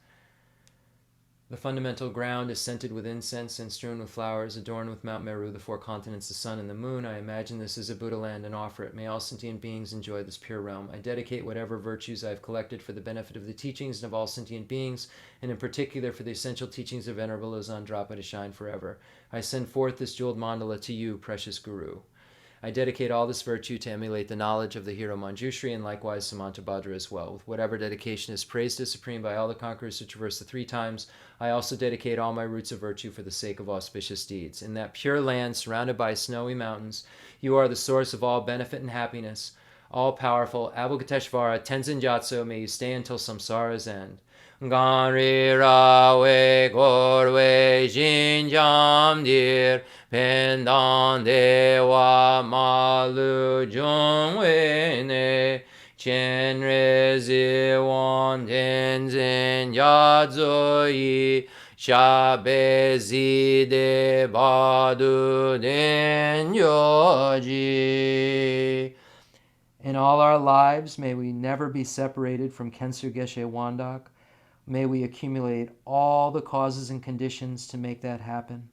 The fundamental ground is scented with incense and strewn with flowers, adorned with Mount Meru, the four continents, the sun, and the moon. I imagine this is a Buddha land and offer it. May all sentient beings enjoy this pure realm. I dedicate whatever virtues I have collected for the benefit of the teachings and of all sentient beings, and in particular for the essential teachings of Venerable Lozan-Drapa to shine forever. I send forth this jeweled mandala to you, precious Guru. I dedicate all this virtue to emulate the knowledge of the hero Manjushri, and likewise Samantabhadra as well. With whatever dedication is praised as supreme by all the conquerors who traverse the 3 times, I also dedicate all my roots of virtue for the sake of auspicious deeds. In that pure land surrounded by snowy mountains, you are the source of all benefit and happiness. All-powerful Avalokiteshvara Tenzin Gyatso, may you stay until samsara's end. Ganri rawe gorwe jinjam dir pendan dewa malu jongwe ne chenre ziwon tenzin yadzo yi shabezi de badu den yoji. In all our lives, may we never be separated from Kensur Geshe Wandak. May we accumulate all the causes and conditions to make that happen.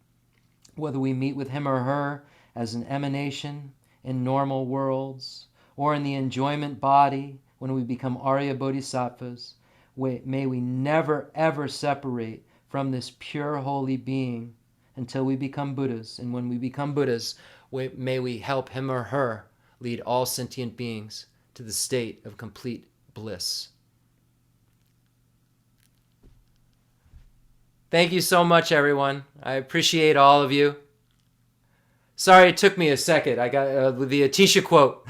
Whether we meet with him or her as an emanation in normal worlds, or in the enjoyment body when we become Arya Bodhisattvas, may we never ever separate from this pure holy being until we become Buddhas. And when we become Buddhas, may we help him or her lead all sentient beings to the state of complete bliss. Thank you so much, everyone. I appreciate all of you. Sorry it took me a second. I got the Atisha quote.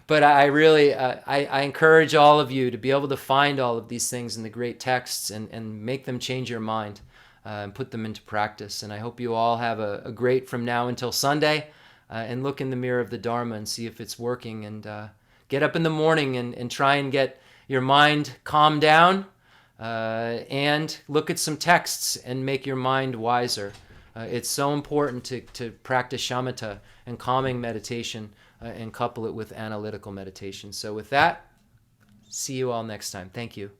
But I really, I encourage all of you to be able to find all of these things in the great texts and make them change your mind and put them into practice. And I hope you all have a great from now until Sunday. And look in the mirror of the Dharma and see if it's working. And get up in the morning and try and get your mind calmed down. And look at some texts and make your mind wiser. It's so important to practice shamatha and calming meditation and couple it with analytical meditation. So with that, see you all next time. Thank you.